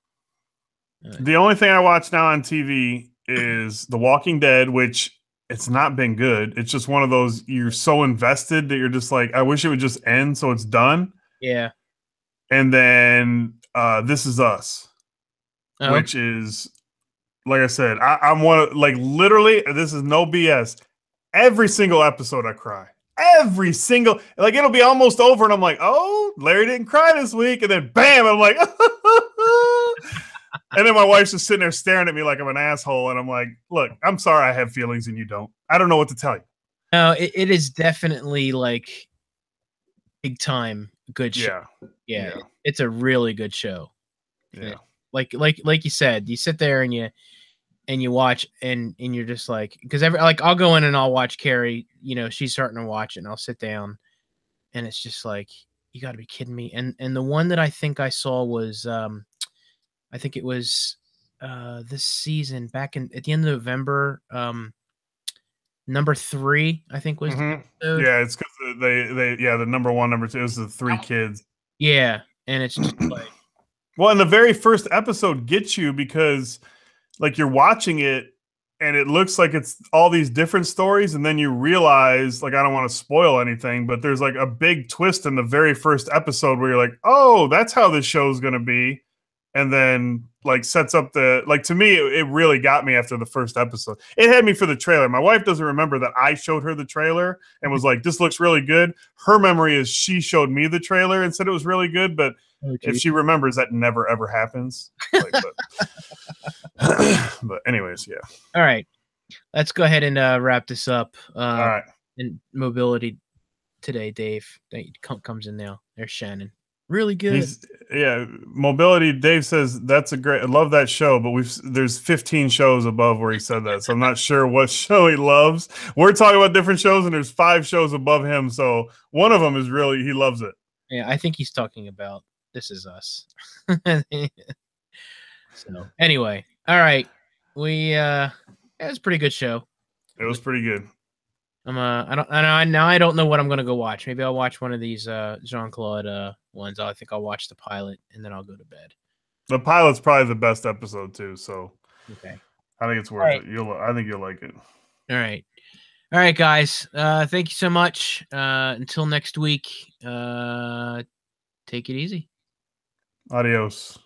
The only thing I watch now on TV is The Walking Dead, which it's not been good. It's just one of those you're so invested that you're just like, I wish it would just end so it's done. Yeah. And then This Is Us, Oh. which is, like I said, I'm one of, like, literally, this is no BS. Every single episode I cry. Every single, like, it'll be almost over and I'm like, oh, Larry didn't cry this week. And then bam, I'm like, and then my wife's just sitting there staring at me like I'm an asshole. And I'm like, look, I'm sorry I have feelings and you don't. I don't know what to tell you. No, it is definitely like big time good show. Yeah. It's a really good show. Yeah. Like you said, you sit there and you watch and you're just like, because I'll go in and I'll watch Carrie, she's starting to watch it and I'll sit down and it's just like, you got to be kidding me. And the one that I think I saw was I think it was this season back at the end of November. Number 3, I think was. Yeah, it's because the number 1, number 2 is the 3 kids. Yeah, and it's just like. Well, and the very first episode gets you because, like, you're watching it and it looks like it's all these different stories, and then you realize, like, I don't want to spoil anything, but there's like a big twist in the very first episode where you're like, oh, that's how this show's gonna be. And then, like, sets up to me, it really got me after the first episode. It had me for the trailer. My wife doesn't remember that I showed her the trailer and was like, this looks really good. Her memory is she showed me the trailer and said it was really good. But if she remembers, that never, ever happens. But anyways, yeah. All right. Let's go ahead and wrap this up. All right. And mobility today, Dave. Comes in now. There's Shannon. Really good. Mobility. Dave says I love that show, but there's 15 shows above where he said that, so I'm not sure what show he loves. We're talking about different shows, and there's 5 shows above him, so one of them is really he loves it. Yeah, I think he's talking about This Is Us. So anyway, all right, it was a pretty good show. It was pretty good. I don't know what I'm gonna go watch. Maybe I'll watch one of these Jean-Claude ones. I think I'll watch the pilot and then I'll go to bed. The pilot's probably the best episode too. So okay, I think it's worth it. I think you'll like it. All right, guys. Thank you so much. Until next week. Take it easy. Adios.